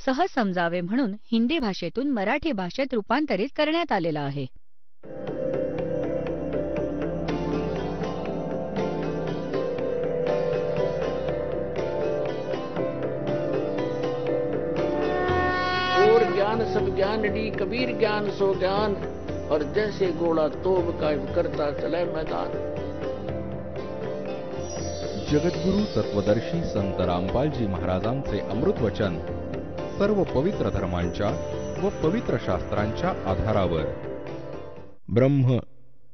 सहज समजावे म्हणून हिंदी भाषेतून मराठी भाषेत रूपांतरित करण्यात आलेला आहे. और ज्ञान सब ज्ञानडी कबीर ज्ञान सो ज्ञान और जैसे गोला तोब कायम करता चले मैदान. जगद्गुरु तत्वदर्शी संत रामपालजी महाराजांचे अमृत वचन सर्व पवित्र धर्मांच्या व पवित्र शास्त्रांच्या आधारावर.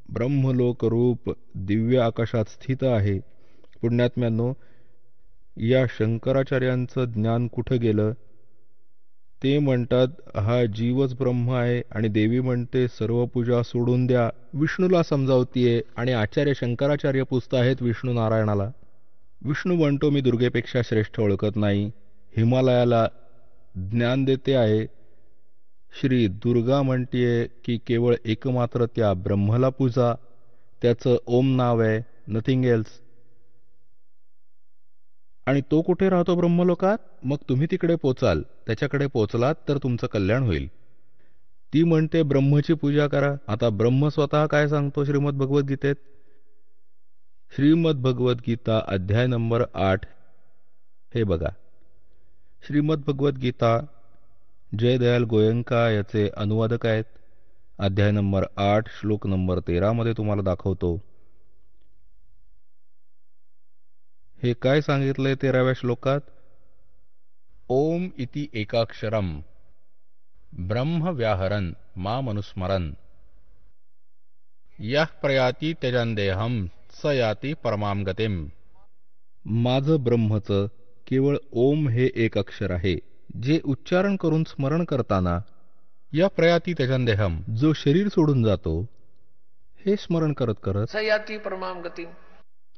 ब्रह्मलोक रूप दिव्य आकाशात स्थित आहे. पुण्यात्म्यांनो, या शंकराचार्यांचं ज्ञान कुठं गेलं? ते म्हणतात हा जीवच ब्रह्म आहे आणि देवी म्हणते सर्व पूजा सोडून द्या. विष्णूला समजावतीये आणि आचार्य शंकराचार्य पुजताहेत विष्णू नारायणाला. विष्णू म्हणतो मी दुर्गेपेक्षा श्रेष्ठ ओळखत नाही. हिमालयाला ज्ञान देते आहे. श्री दुर्गा म्हणतीये की केवळ एकमात्र त्या ब्रह्मला पूजा. त्याचं ओम नाव आहे, नथिंग एल्स. आणि तो कुठे राहतो ब्रह्मलोकात? मग तुम्ही तिकडे पोचाल, त्याच्याकडे पोचलात तर तुमचं कल्याण होईल. ती म्हणते ब्रह्मची पूजा करा. आता ब्रह्म स्वतः काय सांगतो श्रीमद भगवद्गीतेत? श्रीमद भगवद्गीता अध्याय नंबर 8 हे बघा. श्रीमद भगवद्गीता जयदयाल गोयंका याचे अनुवादक आहेत. अध्याय नंबर 8 श्लोक नंबर 13 मध्ये तुम्हाला दाखवतो. हे काय सांगितलंय 13व्या श्लोकात? ओम इति एकाक्षरम ब्रह्म व्याहरन मामनुस्मरन यः प्रयाति त्यजन्देहम स याति परमां गतिम. माझं ब्रह्मचं केवळ ओम हे एक अक्षर आहे, जे उच्चारण करून स्मरण करताना या प्रयाति त्यजन्देहम, जो शरीर सोडून जातो, हे स्मरण करत करत स याति परमां गतिम,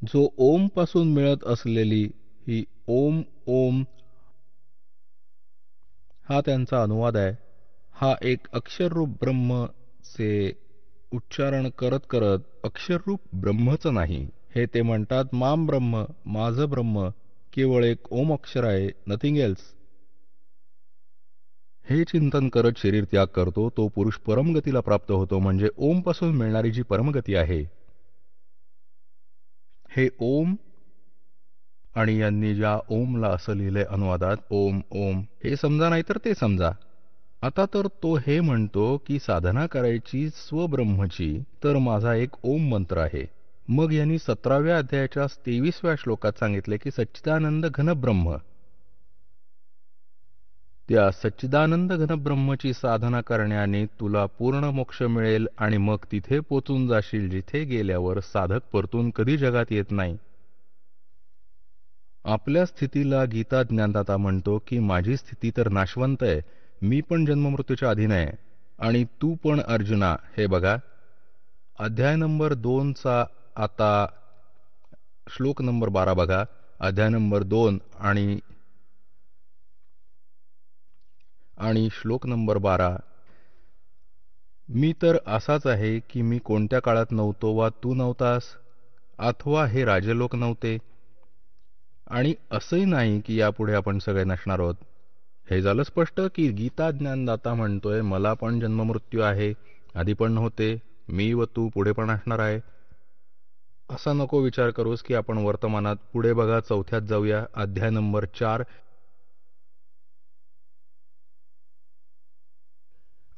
जो ओम पासून मिळत असलेली ही ओम ओम हा त्यांचा अनुवाद आहे. हा एक अक्षररूप ब्रह्मचे उच्चारण करत करत अक्षररूप ब्रह्मचं नाही, हे ते म्हणतात माम ब्रह्म, माझं ब्रह्म केवळ एक ओम अक्षर आहे, नथिंग एल्स. हे चिंतन करत शरीर त्याग करतो तो पुरुष परमगतीला प्राप्त होतो, म्हणजे ओम पासून मिळणारी जी परमगती आहे. हे ओम आणि यांनी ज्या ओमला असं लिहिलंय अनुवादात ओम ओम, हे समजा नाही तर ते समजा. आता तर तो हे म्हणतो की साधना करायची स्वब्रह्मची, तर माझा एक ओम मंत्र आहे. मग यांनी 17व्या अध्यायाच्या 23व्या श्लोकात सांगितले की सच्चिदानंद घन ब्रह्म, त्या सच्चिदानंद घन ब्रह्मची साधना करण्याने तुला पूर्ण मोक्ष मिळेल आणि मग तिथे पोचून जाशील जिथे गेल्यावर साधक परतून कधी जगात येत नाही. आपल्या स्थितीला गीता ज्ञानदाता म्हणतो की माझी स्थिती तर नाशवंत आहे, मी पण जन्ममृत्यूच्या अधीन आहे आणि तू पण अर्जुना. हे बघा अध्याय नंबर 2चा आता श्लोक नंबर 12 बघा. अध्याय नंबर 2 आणि श्लोक नंबर 12. मी तर असाच आहे की मी कोणत्या काळात नव्हतो वा तू नव्हतास, अथवा हे राजलोक नव्हते, आणि असंही नाही की यापुढे आपण सगळे नसणार आहोत. हे झालं स्पष्ट की गीता ज्ञानदाता म्हणतोय मला पण जन्ममृत्यू आहे, आधी पण नव्हते, मी व तू पुढे पण असणार आहे. असा नको विचार करूस की आपण वर्तमानात. पुढे बघा 4थ्यात जाऊया. अध्याय नंबर 4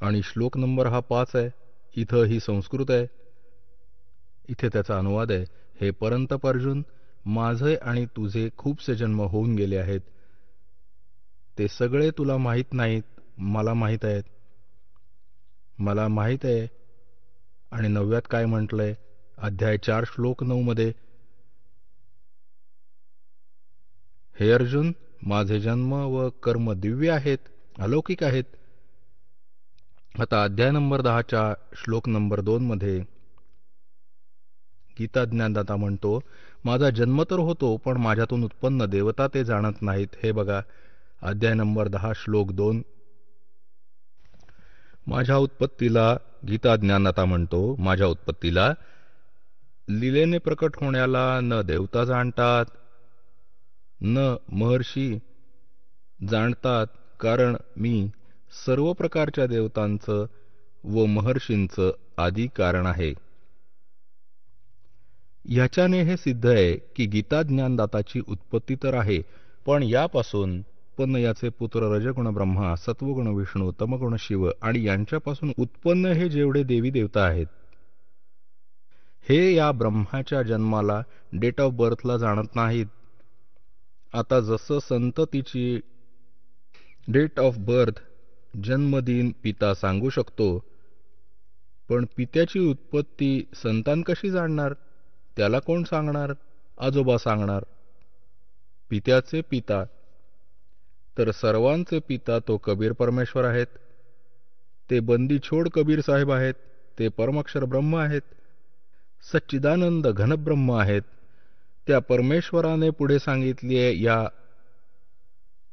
आणि श्लोक नंबर हा 5 आहे. इथं ही संस्कृत आहे, इथे त्याचा अनुवाद आहे. हे परंतप अर्जुन, माझे आणि तुझे खूपसे जन्म होऊन गेले आहेत, ते सगळे तुला माहीत नाहीत, मला माहीत आहेत. मला माहीत आहे. आणि 9व्यात काय म्हटलंय? अध्याय 4 श्लोक 9 मध्ये, हे अर्जुन, माझे जन्म व कर्म दिव्य आहेत, अलौकिक आहेत. आता अध्याय नंबर 10च्या श्लोक नंबर 2 मध्ये गीता ज्ञानदाता म्हणतो माझा जन्म तर होतो पण माझ्यातून उत्पन्न देवता ते जाणत नाहीत. हे बघा अध्याय नंबर 10 श्लोक 2. माझ्या उत्पत्तीला गीता ज्ञानदाता म्हणतो माझ्या उत्पत्तीला लीलेने प्रकट होण्याला न देवता जाणतात न महर्षी जाणतात कारण मी सर्व प्रकारच्या देवतांचं व महर्षींचं आदी कारण आहे. ह्याच्याने हे सिद्ध आहे की गीता ज्ञानदाताची उत्पत्ती तर आहे, पण यापासून उत्पन्न याचे पुत्र रजगुण ब्रह्मा, सत्वगुण विष्णू, तमगुण शिव आणि यांच्यापासून उत्पन्न हे जेवढे देवी देवता आहेत, हे या ब्रह्माच्या जन्माला डेट ऑफ बर्थला जाणत नाहीत. आता जसं संततीची डेट ऑफ बर्थ जन्मदिन पिता सांगू शकतो, पण पित्याची उत्पत्ती संतान कशी जाणणार? त्याला कोण सांगणार? आजोबा सांगणार. पित्याचे पिता तर सर्वांचे पिता तो कबीर परमेश्वर आहेत. ते बंदी छोड कबीर साहेब आहेत. ते परमाक्षर ब्रह्म आहेत. सच्चिदानंद घनब्रह्म आहेत. त्या परमेश्वराने पुढे सांगितली आहे या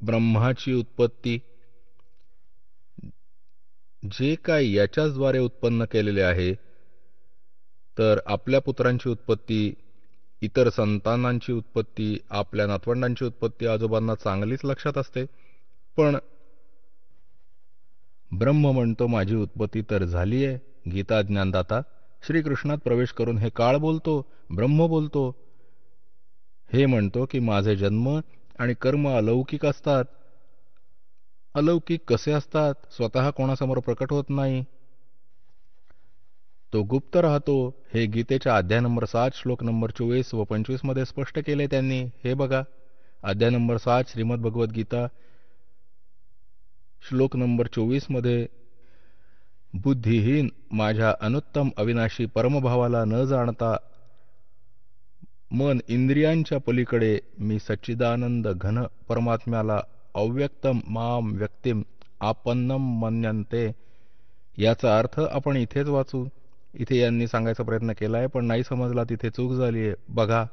ब्रह्माची उत्पत्ती जे काही याच्याचद्वारे उत्पन्न केलेले आहे. तर आपल्या पुत्रांची उत्पत्ती, इतर संतानांची उत्पत्ती, आपल्या नातवंडांची उत्पत्ती आजोबांना चांगलीच लक्षात असते. पण ब्रह्म म्हणतो माझी उत्पत्ती तर झाली आहे. गीता ज्ञानदाता श्रीकृष्णात प्रवेश करून हे काळ बोलतो, ब्रह्म बोलतो. हे म्हणतो की माझे जन्म आणि कर्म अलौकिक असतात. अलौकिक कसे असतात? स्वतः कोणासमोर प्रकट होत नाही, तो गुप्त राहतो. हे गीतेच्या अध्याय नंबर 7 श्लोक नंबर 24 व 25 मध्ये स्पष्ट केले त्यांनी. हे बघा, अध्याय नंबर 7 श्रीमद भगवद्गीता श्लोक नंबर 24 मध्ये, बुद्धिहीन माझ्या अनुत्तम अविनाशी परमभावाला न जाणता मन इंद्रियांच्या पलीकडे मी सच्चिदानंद घन परमात्म्याला अव्यक्तम माम व्यक्तिम आपन्नम मन्यन्ते. याचा अर्थ आपण इथेच वाचू. इथे यांनी सांगायचा प्रयत्न केलाय पण नाही समजला, तिथे चूक झालीय. बघा,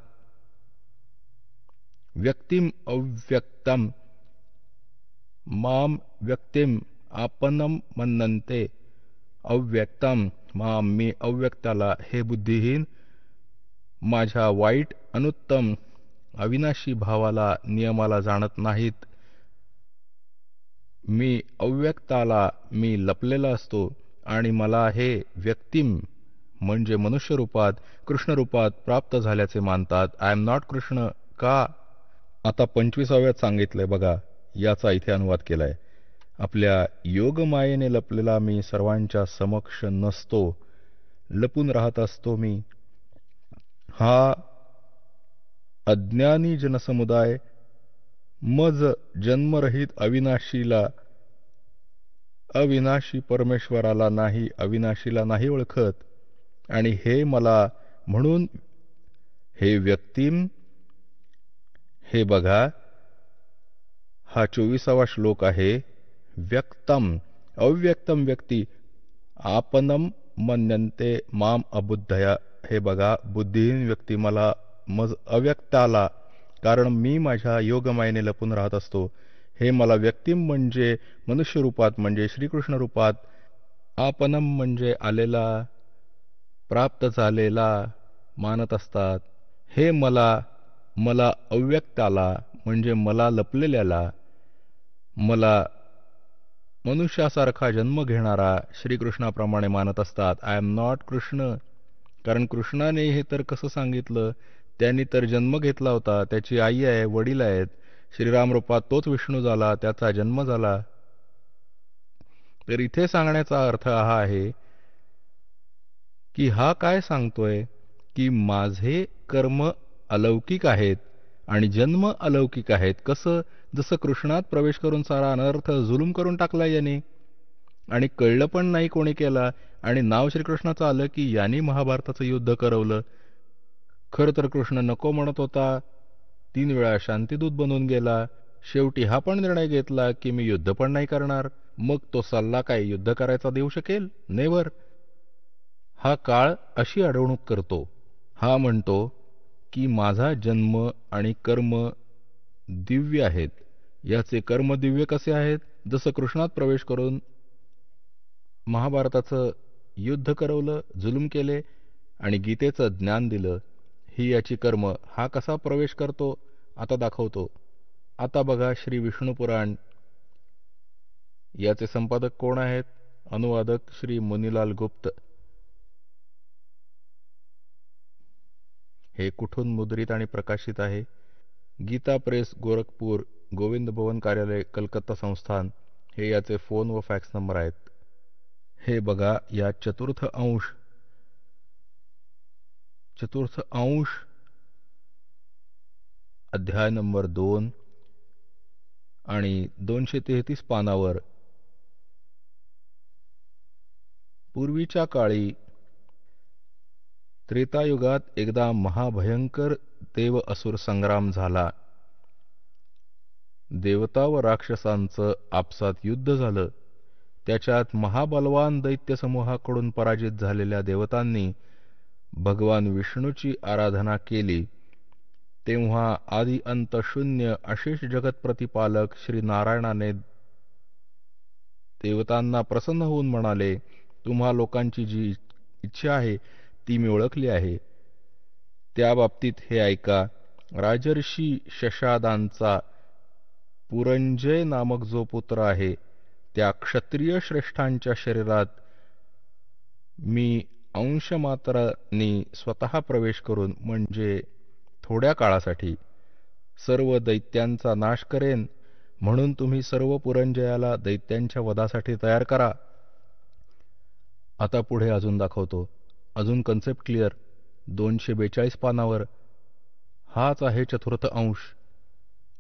व्यक्तिम अव्यक्तम माम व्यक्तिम आपन्नम मन्यन्ते. अव्यक्तम माम मी अव्यक्ताला, हे बुद्धिहीन माझ्या वाईट अनुत्तम अविनाशी भावाला नियमाला जाणत नाहीत. मी अव्यक्ताला मी लपलेला असतो आणि मला हे व्यक्तिम म्हणजे मनुष्य रूपात कृष्ण रूपात प्राप्त झाल्याचे मानतात. आय एम नॉट कृष्ण का? आता 25व्यात सांगितलंय बघा, याचा इथे अनुवाद केलाय. आपल्या योगमायेने लपलेला मी सर्वांच्या समक्ष नसतो, लपून राहत असतो मी. हा अज्ञानी जनसमुदाय मज जन्मरहित अविनाशीला, अविनाशी परमेश्वराला नाही, अविनाशीला नाही ओळखत. आणि हे मला म्हणून हे व्यक्तिम, हे बघा हा 24वा श्लोक आहे. व्यक्तम अव्यक्तम व्यक्ती आपनम मन्यन्ते माम अबुद्धया. हे बघा, बुद्धिहीन व्यक्ती मला मज अव्यक्ताला, कारण मी माझ्या योगमायेने लपून राहत असतो, हे मला व्यक्तिम म्हणजे मनुष्य रूपात म्हणजे श्रीकृष्ण रूपात, आपनम म्हणजे आलेला प्राप्त झालेला मानत असतात. हे मला अव्यक्ताला म्हणजे मला लपलेल्याला, मला मनुष्यासारखा जन्म घेणारा श्रीकृष्णाप्रमाणे मानत असतात. I am not Krishna. कारण कृष्णाने हे तर कसं सांगितलं, त्यांनी तर जन्म घेतला होता, त्याची आई आहे, वडील आहेत. श्रीराम रूपात तोच विष्णू झाला, त्याचा जन्म झाला. तर इथे सांगण्याचा अर्थ हा आहे की हा काय सांगतोय की माझे कर्म अलौकिक आहेत आणि जन्म अलौकिक आहेत. कसं? जसं कृष्णात प्रवेश करून सारा अनर्थ जुलूम करून टाकला याने, आणि कळलं पण नाही कोणी केला, आणि नाव श्रीकृष्णाचं आलं की यांनी महाभारताचं युद्ध करवलं. खरं तर कृष्ण नको म्हणत होता, 3 वेळा शांतिदूत बनून गेला. शेवटी हा पण निर्णय घेतला की मी युद्ध पण नाही करणार. मग तो सल्ला काय युद्ध करायचा देऊ शकेल? नेव्हर. हा काळ अशी अडवणूक करतो. हा म्हणतो की माझा जन्म आणि कर्म दिव्य आहेत. याचे कर्म दिव्य कसे आहेत? जसं कृष्णात प्रवेश करून महाभारताचं युद्ध करवलं, जुलूम केले आणि गीतेचं ज्ञान दिलं, ही याची कर्म. हा कसा प्रवेश करतो आता दाखवतो. आता बघा, श्री विष्णू पुराण याचे संपादक कोण आहेत? अनुवादक श्री मुनीलाल गुप्त. हे कुठून मुद्रित आणि प्रकाशित आहे? गीता प्रेस, गोरखपूर, गोविंद भवन कार्यालय, कलकत्ता संस्थान. हे याचे फोन व फॅक्स नंबर आहेत. हे बघा, या चतुर्थ अंश अध्याय नंबर 2 आणि 233 पानावर पूर्वीच्या काळी त्रेतायुगात एकदा महाभयंकर देव असुर संग्राम झाला. देवता व राक्षसांचं आपसात युद्ध झालं. त्याच्यात महाबलवान दैत्य समूहाकडून पराजित झालेल्या देवतांनी भगवान विष्णूची आराधना केली. तेव्हा आदि अंत शून्य अशेष जगत प्रतिपालक श्री नारायणाने देवतांना प्रसन्न होऊन म्हणाले, तुम्हा लोकांची जी इच्छा आहे ती मी ओळखली आहे. त्या बाबतीत हे ऐका. राजर्षी शशादांचा पुरंजय नामक जो पुत्र आहे, त्या क्षत्रिय श्रेष्ठांच्या शरीरात मी अंशमात्रांनी स्वतः प्रवेश करून, म्हणजे थोड्या काळासाठी, सर्व दैत्यांचा नाश करेन. म्हणून तुम्ही सर्व पुरंजयाला दैत्यांच्या वधासाठी तयार करा. आता पुढे अजून दाखवतो. अजून कन्सेप्ट क्लिअर. 242 पानावर. हाच आहे चतुर्थ अंश,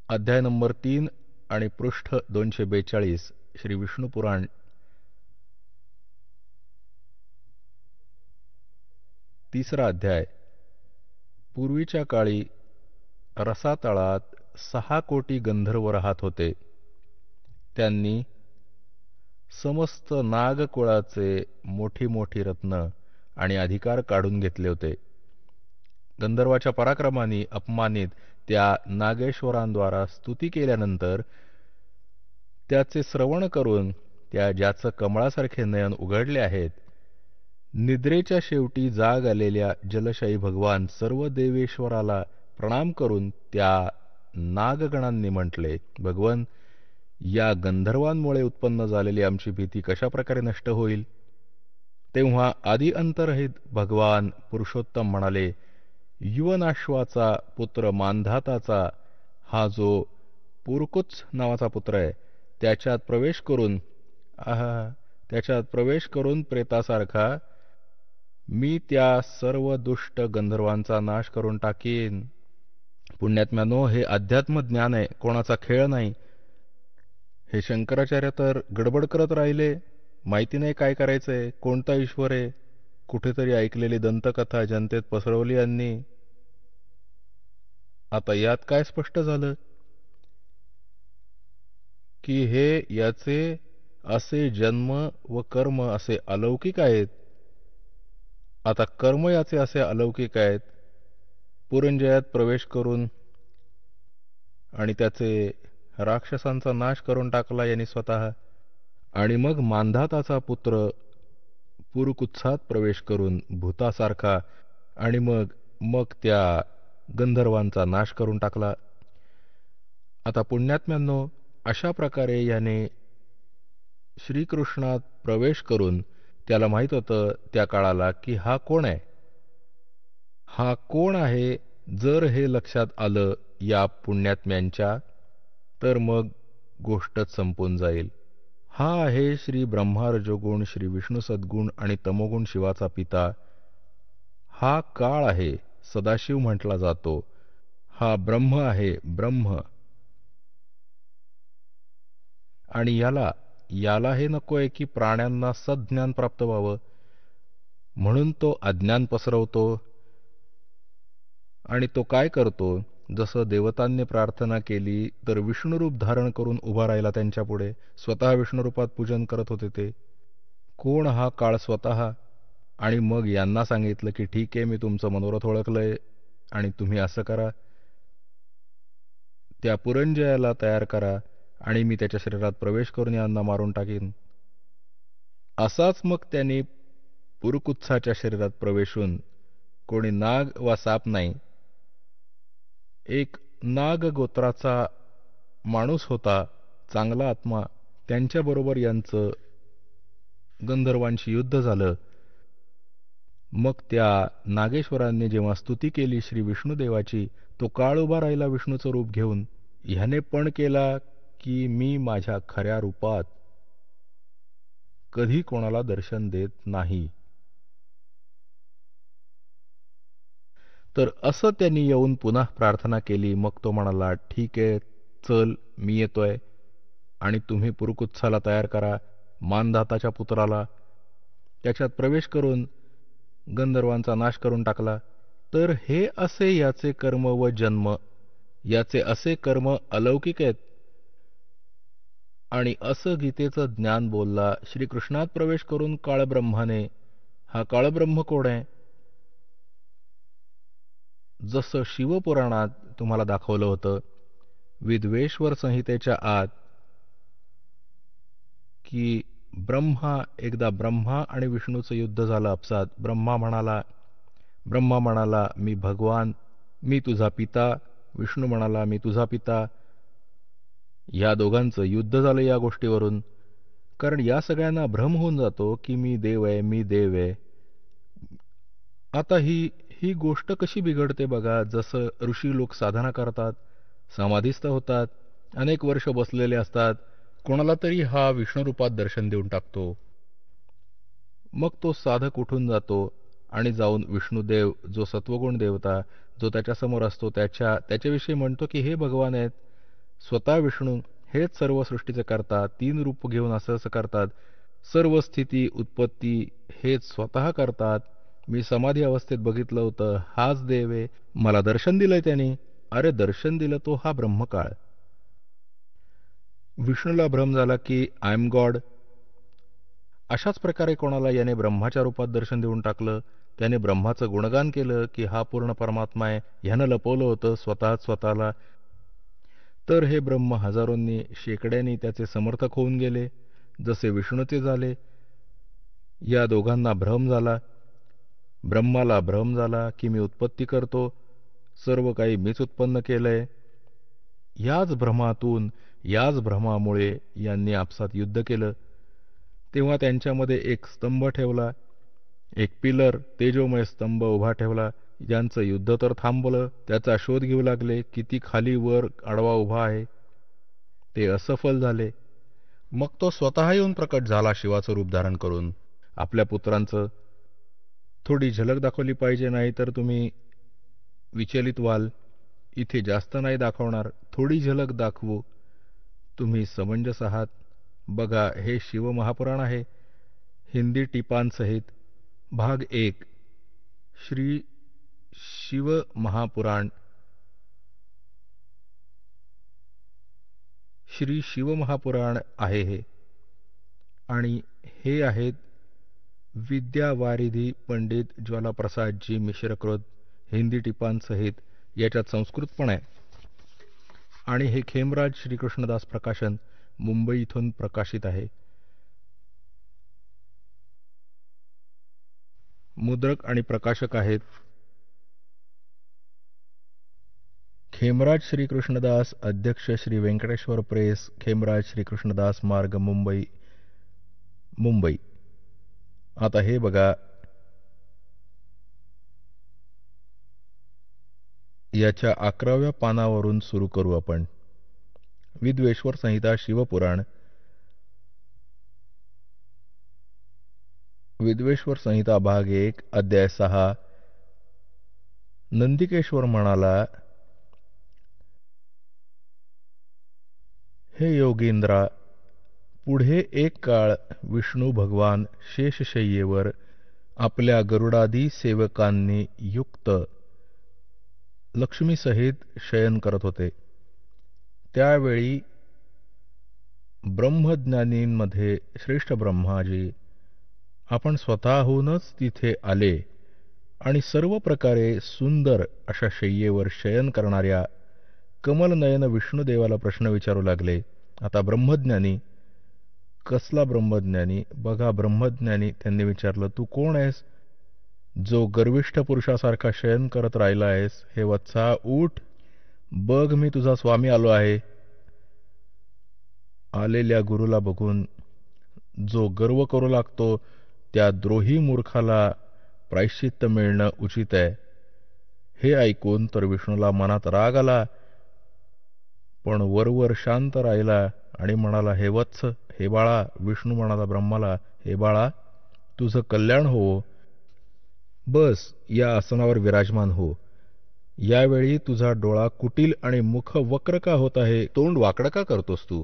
अध्याय नंबर 3 आणि पृष्ठ 242, श्री विष्णू पुराण. तिसरा अध्याय. पूर्वीच्या काळी रसातळात 6 कोटी गंधर्व राहत होते. त्यांनी समस्त नागकुळाचे मोठी मोठी रत्न आणि अधिकार काढून घेतले होते. गंधर्वाच्या पराक्रमाने अपमानित त्या नागेश्वरांद्वारा स्तुती केल्यानंतर त्याचे श्रवण करून त्या ज्याचं कमळासारखे नयन उघडले आहेत, निद्रेच्या शेवटी जाग आलेल्या जलशायी भगवान सर्व देवेश्वराला प्रणाम करून त्या नागगणांनी म्हटले, भगवन, या गंधर्वांमुळे उत्पन्न झालेली आमची भीती कशा प्रकारे नष्ट होईल? तेव्हा आदि अंतरहित भगवान पुरुषोत्तम म्हणाले, युवनाश्वाचा पुत्र मांधाताचा हा जो पुरकुत्स नावाचा पुत्र आहे, त्याच्यात प्रवेश करून प्रेतासारखा मी त्या सर्व दुष्ट गंधर्वांचा नाश करून टाकीन. पुण्यात्म्यानो, हे अध्यात्म ज्ञान आहे, कोणाचा खेळ नाही. हे शंकराचार्य तर गडबड करत राहिले, माहिती नाही काय करायचंय, कोणता ईश्वर आहे. कुठेतरी ऐकलेली दंतकथा जनतेत पसरवली यांनी. आता यात काय स्पष्ट झालं की हे याचे असे जन्म व कर्म असे अलौकिक आहेत. आता कर्म याचे असे अलौकिक आहेत. पुरंजयात प्रवेश करून आणि त्याचे राक्षसांचा नाश करून टाकला यांनी स्वतः, आणि मग मांधाताचा पुत्र पुरकुत्सात प्रवेश करून भूतासारखा, आणि मग त्या गंधर्वांचा नाश करून टाकला. आता पुण्यात्म्यांनो, अशा प्रकारे याने श्रीकृष्णात प्रवेश करून त्याला माहित होतं त्या काळाला की हा कोण आहे. हा कोण आहे जर हे लक्षात आलं या पुण्यात्म्यांच्या, तर मग गोष्टच संपून जाईल. हा आहे श्री ब्रह्मा रजोगुण, श्री विष्णू सद्गुण आणि तमोगुण शिवाचा पिता. हा काळ आहे, सदाशिव म्हटला जातो. हा ब्रह्म आहे, ब्रह्म. आणि याला हे नकोय की प्राण्यांना सज्ञान प्राप्त व्हावं, म्हणून तो अज्ञान पसरवतो. आणि तो काय करतो? जसं देवतांनी प्रार्थना केली तर विष्णुरूप धारण करून उभा राहिला त्यांच्यापुढे, स्वतः विष्णुरूपात पूजन करत होते ते. कोण हा काळ स्वतः? आणि मग यांना सांगितलं की ठीक आहे, मी तुमचं मनोरथ ओळखलंय आणि तुम्ही असं करा, त्या पुरंजयाला तयार करा आणि मी त्याच्या शरीरात प्रवेश करून यांना मारून टाकीन. असाच मग त्यांनी पुरकुत्साच्या शरीरात प्रवेशून, कोणी नाग वा साप नाही, एक नाग गोत्राचा माणूस होता, चांगला आत्मा, त्यांच्याबरोबर यांचं गंधर्वांशी युद्ध झालं. मग त्या नागेश्वरांनी जेव्हा स्तुती केली श्री विष्णुदेवाची, तो काळ उभा राहिला विष्णूचं रूप घेऊन. ह्याने पण केला की मी माझ्या खऱ्या रूपात कधी कोणाला दर्शन देत नाही. तर असं त्यांनी येऊन पुन्हा प्रार्थना केली. मग तो म्हणाला, ठीक आहे, चल, मी येतोय आणि तुम्ही पुरुकुत्साला तयार करा, मानधाताच्या पुत्राला. त्याच्यात प्रवेश करून गंधर्वांचा नाश करून टाकला. तर हे असे याचे कर्म व जन्म, याचे असे कर्म अलौकिक आहेत. आणि असं गीतेचं ज्ञान बोलला श्रीकृष्णात प्रवेश करून काळब्रह्माने. हा काळब्रह्म कोण आहे? जसं शिवपुराणात तुम्हाला दाखवलं होतं विद्वेश्वर संहितेच्या आत, की ब्रह्मा आणि विष्णूचं युद्ध झालं आपसात. ब्रह्मा म्हणाला मी भगवान, मी तुझा पिता. विष्णू म्हणाला मी तुझा पिता. या दोघांचं युद्ध झालं या गोष्टीवरून. कारण या सगळ्यांना भ्रम होऊन जातो की मी देव आहे. आता ही गोष्ट कशी बिघडते बघा. जसं ऋषी लोक साधना करतात, समाधीस्थ होतात, अनेक वर्ष बसलेले असतात, कोणाला तरी हा विष्णुरूपात दर्शन देऊन टाकतो. मग तो साधक उठून जातो आणि जाऊन विष्णुदेव, जो सत्वगुण देवता, जो त्याच्यासमोर असतो, त्याच्याविषयी म्हणतो की हे भगवान आहेत. स्वतः विष्णू हेच सर्व सृष्टीचे करतात, 3 रूप घेऊन असं करतात, सर्व स्थिती उत्पत्ती हेच स्वतः करतात. मी समाधी अवस्थेत बघितलं होतं, हाच देव आहे, मला दर्शन दिलंय त्यांनी. अरे दर्शन दिलं तो हा ब्रह्मकाळ. विष्णूला भ्रम झाला की आय एम गॉड. अशाच प्रकारे कोणाला याने ब्रह्माच्या रूपात दर्शन देऊन टाकलं. त्याने ब्रह्माचं गुणगान केलं की हा पूर्ण परमात्मा आहे, ह्यानं लपवलं होतं स्वतःला. तर हे ब्रह्म हजारोंनी शेकड्यांनी त्याचे समर्थक होऊन गेले, जसे विष्णूचे झाले. या दोघांना भ्रम झाला. ब्रह्माला भ्रम झाला की मी उत्पत्ती करतो, सर्व काही मीच उत्पन्न केलंय. याच भ्रमामुळे यांनी आपसात युद्ध केलं. तेव्हा त्यांच्यामध्ये एक स्तंभ ठेवला, एक पिलर, तेजोमय स्तंभ उभा ठेवला. ज्यांचं युद्ध तर थांबलं, त्याचा शोध घेऊ लागले, किती खाली वर आडवा उभा आहे. ते असफल झाले. मग तो स्वतः येऊन प्रकट झाला शिवाचं रूप धारण करून. आपल्या पुत्रांचं थोडी झलक दाखवली पाहिजे, नाही तर तुम्ही विचलित व्हाल. इथे जास्त नाही दाखवणार, थोडी झलक दाखवू. तुम्ही समंजस आहात. बघा, हे शिव महापुराण आहे, हिंदी टिपांसहित. भाग 1 श्री शिव महापुराण. श्री शिव महापुराण आहे हे. आणि हे आहेत विद्यावारिधी पंडित ज्वालाप्रसादजी मिश्रकृत, हिंदी टिपांसहित. याच्यात संस्कृत पण आहे. आणि हे खेमराज श्रीकृष्णदास प्रकाशन, मुंबई इथून प्रकाशित आहे. मुद्रक आणि प्रकाशक आहेत खेमराज श्रीकृष्णदास, अध्यक्ष श्री व्यंकटेश्वर प्रेस, खेमराज श्रीकृष्णदास मार्ग, मुंबई. आता हे बघा, याच्या 11व्या पानावरून सुरू करू आपण. विद्वेश्वर संहिता शिवपुराण. विद्वेश्वर संहिता भाग 1 अध्याय 6. नंदिकेश्वर म्हणाला, हे योगींद्रा, पुढे एक काळ विष्णू भगवान शेषशय्येवर आपल्या गरुडादी सेवकांनी युक्त लक्ष्मीसहित शयन करत होते. त्यावेळी ब्रह्मज्ञानींमध्ये श्रेष्ठ ब्रह्माजी आपण स्वतःहूनच तिथे आले आणि सर्व प्रकारे सुंदर अशा शय्येवर शयन करणाऱ्या कमलनयन विष्णुदेवाला प्रश्न विचारू लागले. आता ब्रह्मज्ञानी, कसला ब्रह्मज्ञानी? बघा, ब्रह्मज्ञानी त्यांनी विचारलं, तू कोण आहेस जो गर्विष्ठ पुरुषासारखा शयन करत राहिला आहेस? हे वत्सा, उठ, बघ, मी तुझा स्वामी आलो आहे. आलेल्या गुरुला बघून जो गर्व करू लागतो त्या द्रोही मूर्खाला प्रायश्चित्त मिळणं उचित आहे. हे ऐकून तर विष्णूला मनात राग आला, पण वरवर शांत राहिला आणि म्हणाला, हे वत्स, हे बाळा. विष्णू म्हणाला ब्रह्माला, हे बाळा, तुझं कल्याण हो. बस या आसनावर विराजमान हो. यावेळी तुझा डोळा कुटील आणि मुख वक्र का होत आहे? तोंड वाकडं का करतोस तू?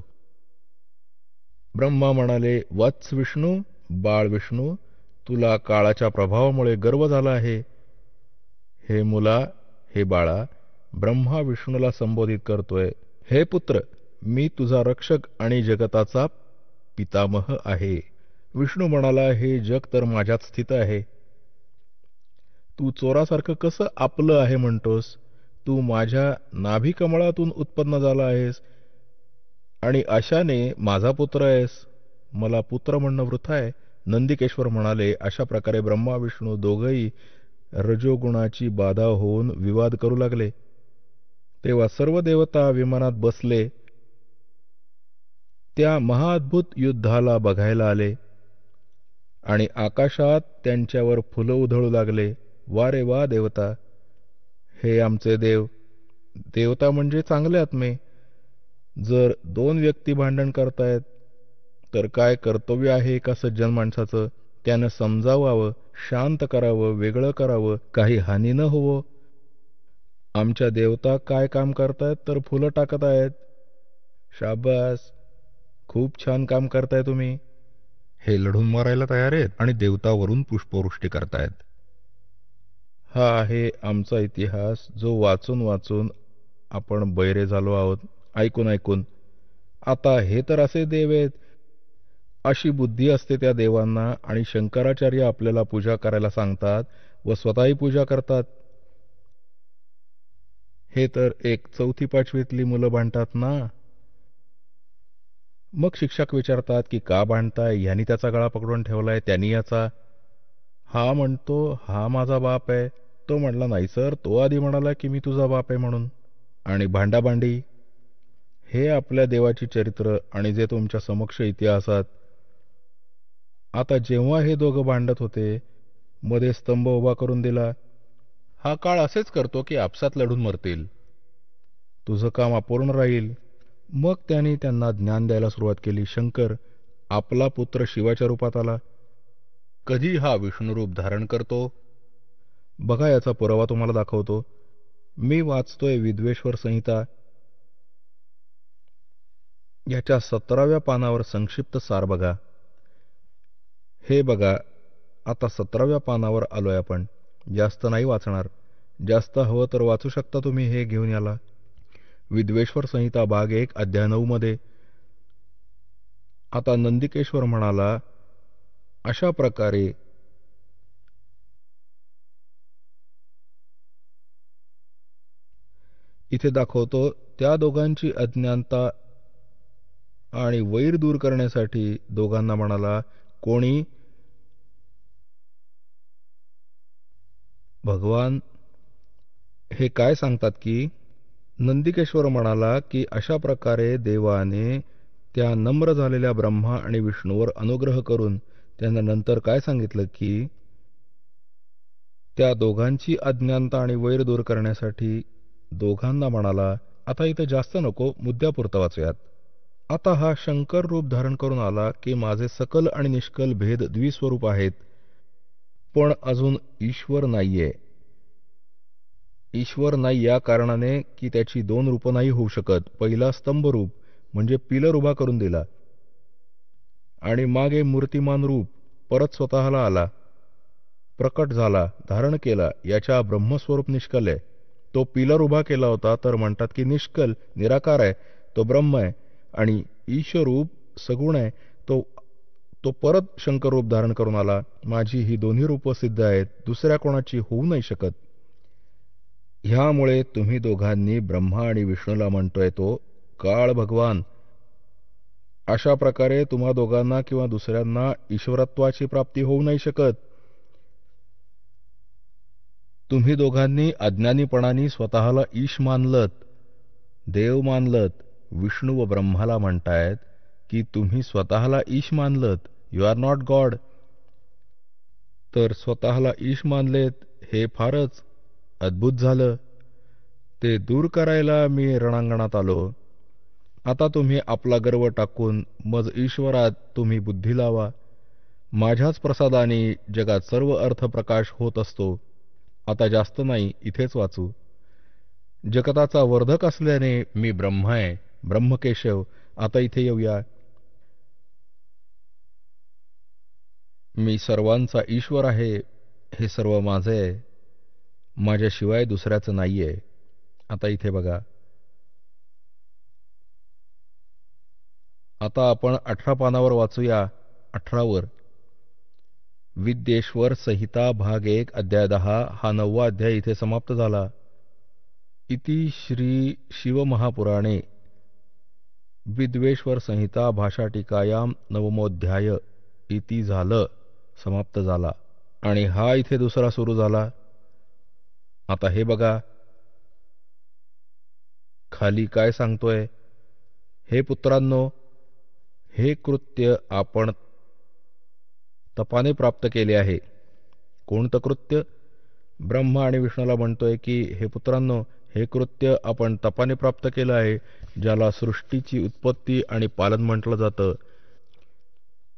ब्रह्मा म्हणाले, वत्स विष्णू, बाळ विष्णू, तुला काळाच्या प्रभावामुळे गर्व झाला आहे. हे मुला, हे बाळा, ब्रह्मा विष्णूला संबोधित करतोय, हे पुत्र, मी तुझा रक्षक आणि जगताचा पितामह आहे. विष्णू म्हणाला, हे जग तर माझ्यात स्थित आहे. तू चोरासारखं कसं आपलं आहे म्हणतोस? तू माझ्या नाभिकमळातून उत्पन्न झाला आहेस आणि अशाने माझा पुत्र आहेस. मला पुत्र म्हणणं वृथा आहे. नंदिकेश्वर म्हणाले, अशा प्रकारे ब्रह्मा विष्णू दोघंही रजोगुणाची बाधा होऊन विवाद करू लागले. तेव्हा सर्व देवता विमानात बसले त्या महाअद्भुत युद्धाला बघायला आले आणि आकाशात त्यांच्यावर फुलं उधळू लागले. वा रे वा देवता, हे आमचे देव. देवता म्हणजे चांगले आत्मे. जर दोन व्यक्ती भांडण करतायत तर काय कर्तव्य आहे एका सज्जन माणसाचं? त्यानं समजावावं, शांत करावं, वेगळं करावं, काही हानी न होवो. आमच्या देवता काय काम करतायत तर फुलं टाकत आहेत. शाबास, खूप छान काम करताय तुम्ही. हे लढून मरायला तयार आहेत आणि देवतावरून पुष्पवृष्टी करतायत. हा आहे आमचा इतिहास, जो वाचून वाचून आपण बैरे झालो आहोत, ऐकून ऐकून. आता हे तर असे देव आहेत. अशी बुद्धी असते त्या देवांना आणि शंकराचार्य आपल्याला पूजा करायला सांगतात व स्वतःही पूजा करतात. हे तर एक 4थी-5वीतली मुलं भांडतात ना. मग शिक्षक विचारतात की का भांडताय? ह्यानी त्याचा गळा पकडून ठेवलाय, त्यांनी याचा. हा म्हणतो, हा माझा बाप आहे. तो म्हणला, नाही सर, तो आधी म्हणाला की मी तुझा बाप आहे म्हणून. आणि भांडाभांडी. हे आपल्या देवाची चरित्र आणि जे तुमच्या समक्ष इतिहासात. आता जेव्हा हे दोघं भांडत होते, मध्ये स्तंभ उभा करून दिला. हा काळ असेच करतो की आपसात लढून मरतील. तुझं काम अपूर्ण राहील. मग त्याने त्यांना ज्ञान द्यायला सुरुवात केली. शंकर आपला पुत्र शिवाच्या रूपात आला. कधी हा विष्णुरूप धारण करतो बघा, याचा पुरावा तुम्हाला दाखवतो. मी वाचतोय विद्वेश्वर संहिता. याच्या 17व्या पानावर संक्षिप्त सार बघा. हे बघा, आता 17व्या पानावर आलोय आपण. जास्त नाही वाचणार. जास्त हवं तर वाचू शकता तुम्ही. हे घेऊन याला. विद्वेश्वर संहिता भाग 1 अध्याय 9 मध्ये. आता नंदिकेश्वर म्हणाला, अशा प्रकारे इथे दाखवतो त्या दोघांची अज्ञानता आणि वैर दूर करण्यासाठी दोघांना म्हणाला, कोणी? भगवान. हे काय सांगतात की नंदिकेश्वर म्हणाला की अशा प्रकारे देवाने त्या नम्र झालेल्या ब्रह्मा आणि विष्णूवर अनुग्रह करून त्यांना नंतर काय सांगितलं की त्या दोघांची अज्ञानता आणि वैर दूर करण्यासाठी दोघांना म्हणाला. आता इथं जास्त नको, मुद्द्यापुरतं वाचूयात. आता हा शंकर रूप धारण करून आला की माझे सकल आणि निष्कल भेद द्विस्वरूप आहेत, पण अजून ईश्वर नाहीये. ईश्वर नाही या कारणाने की त्याची 2 रूपं नाही होऊ शकत. पहिला स्तंभ रूप म्हणजे पिलर उभा करून दिला आणि मागे मूर्तिमान रूप परत स्वतःला आला, प्रकट झाला, धारण केला. याच्या ब्रह्मस्वरूप निष्कल आहे. तो पिलर उभा केला होता तर म्हणतात की निष्कल निराकार आहे, तो ब्रह्म आहे. आणि ईश्वरूप सगुण आहे, तो परत शंकर रूप धारण करून आला. माझी ही दोन्ही रूपं सिद्ध आहेत, दुसऱ्या कोणाची होऊ नाही शकत. ह्यामुळे तुम्ही दोघांनी ब्रह्मा आणि विष्णूला म्हणतोय तो काळ भगवान. अशा प्रकारे तुम्हा दोघांना किंवा दुसऱ्यांना ईश्वरत्वाची प्राप्ती होऊ नाही शकत. तुम्ही दोघांनी अज्ञानीपणाने स्वतःला ईश मानलत, देव मानलत. विष्णू व ब्रह्माला म्हणतायत की तुम्ही स्वतःला ईश मानलत. You are not God. तर स्वतःला ईश मानलेत हे फारच अद्भुत झालं. ते दूर करायला मी रणांगणात आलो. आता तुम्ही आपला गर्व टाकून मज ईश्वरात तुम्ही बुद्धी लावा. माझ्याच प्रसादाने जगात सर्व अर्थ प्रकाश होत असतो. आता जास्त नाही, इथेच वाचू. जगताचा वर्धक असल्याने मी ब्रह्म आहे, ब्रह्मकेशव. आता इथे येऊया. मी सर्वांचा ईश्वर आहे. हे सर्व माझे आहे. माझ्याशिवाय दुसऱ्याचं नाहीये. आता इथे बघा. आता आपण 18 पानावर वाचूया. 18 वर. विद्येश्वर संहिता भाग 1 अध्याय 10 हा 9वा अध्याय इथे समाप्त झाला. इति श्री शिवमहापुराणे विद्वेश्वर संहिता भाषा टीकायाम 9मोऽध्याय इति झालं, समाप्त झाला. आणि हा इथे दुसरा सुरू झाला. आता हे बघा खाली काय सांगतोय. हे पुत्रांनो, हे कृत्य आपण तपाने प्राप्त केले आहे. कोणतं कृत्य? ब्रह्मा आणि विष्णूला म्हणतोय की हे पुत्रांनो, हे कृत्य आपण तपाने प्राप्त केलं आहे, ज्याला सृष्टीची उत्पत्ती आणि पालन म्हटलं जातं.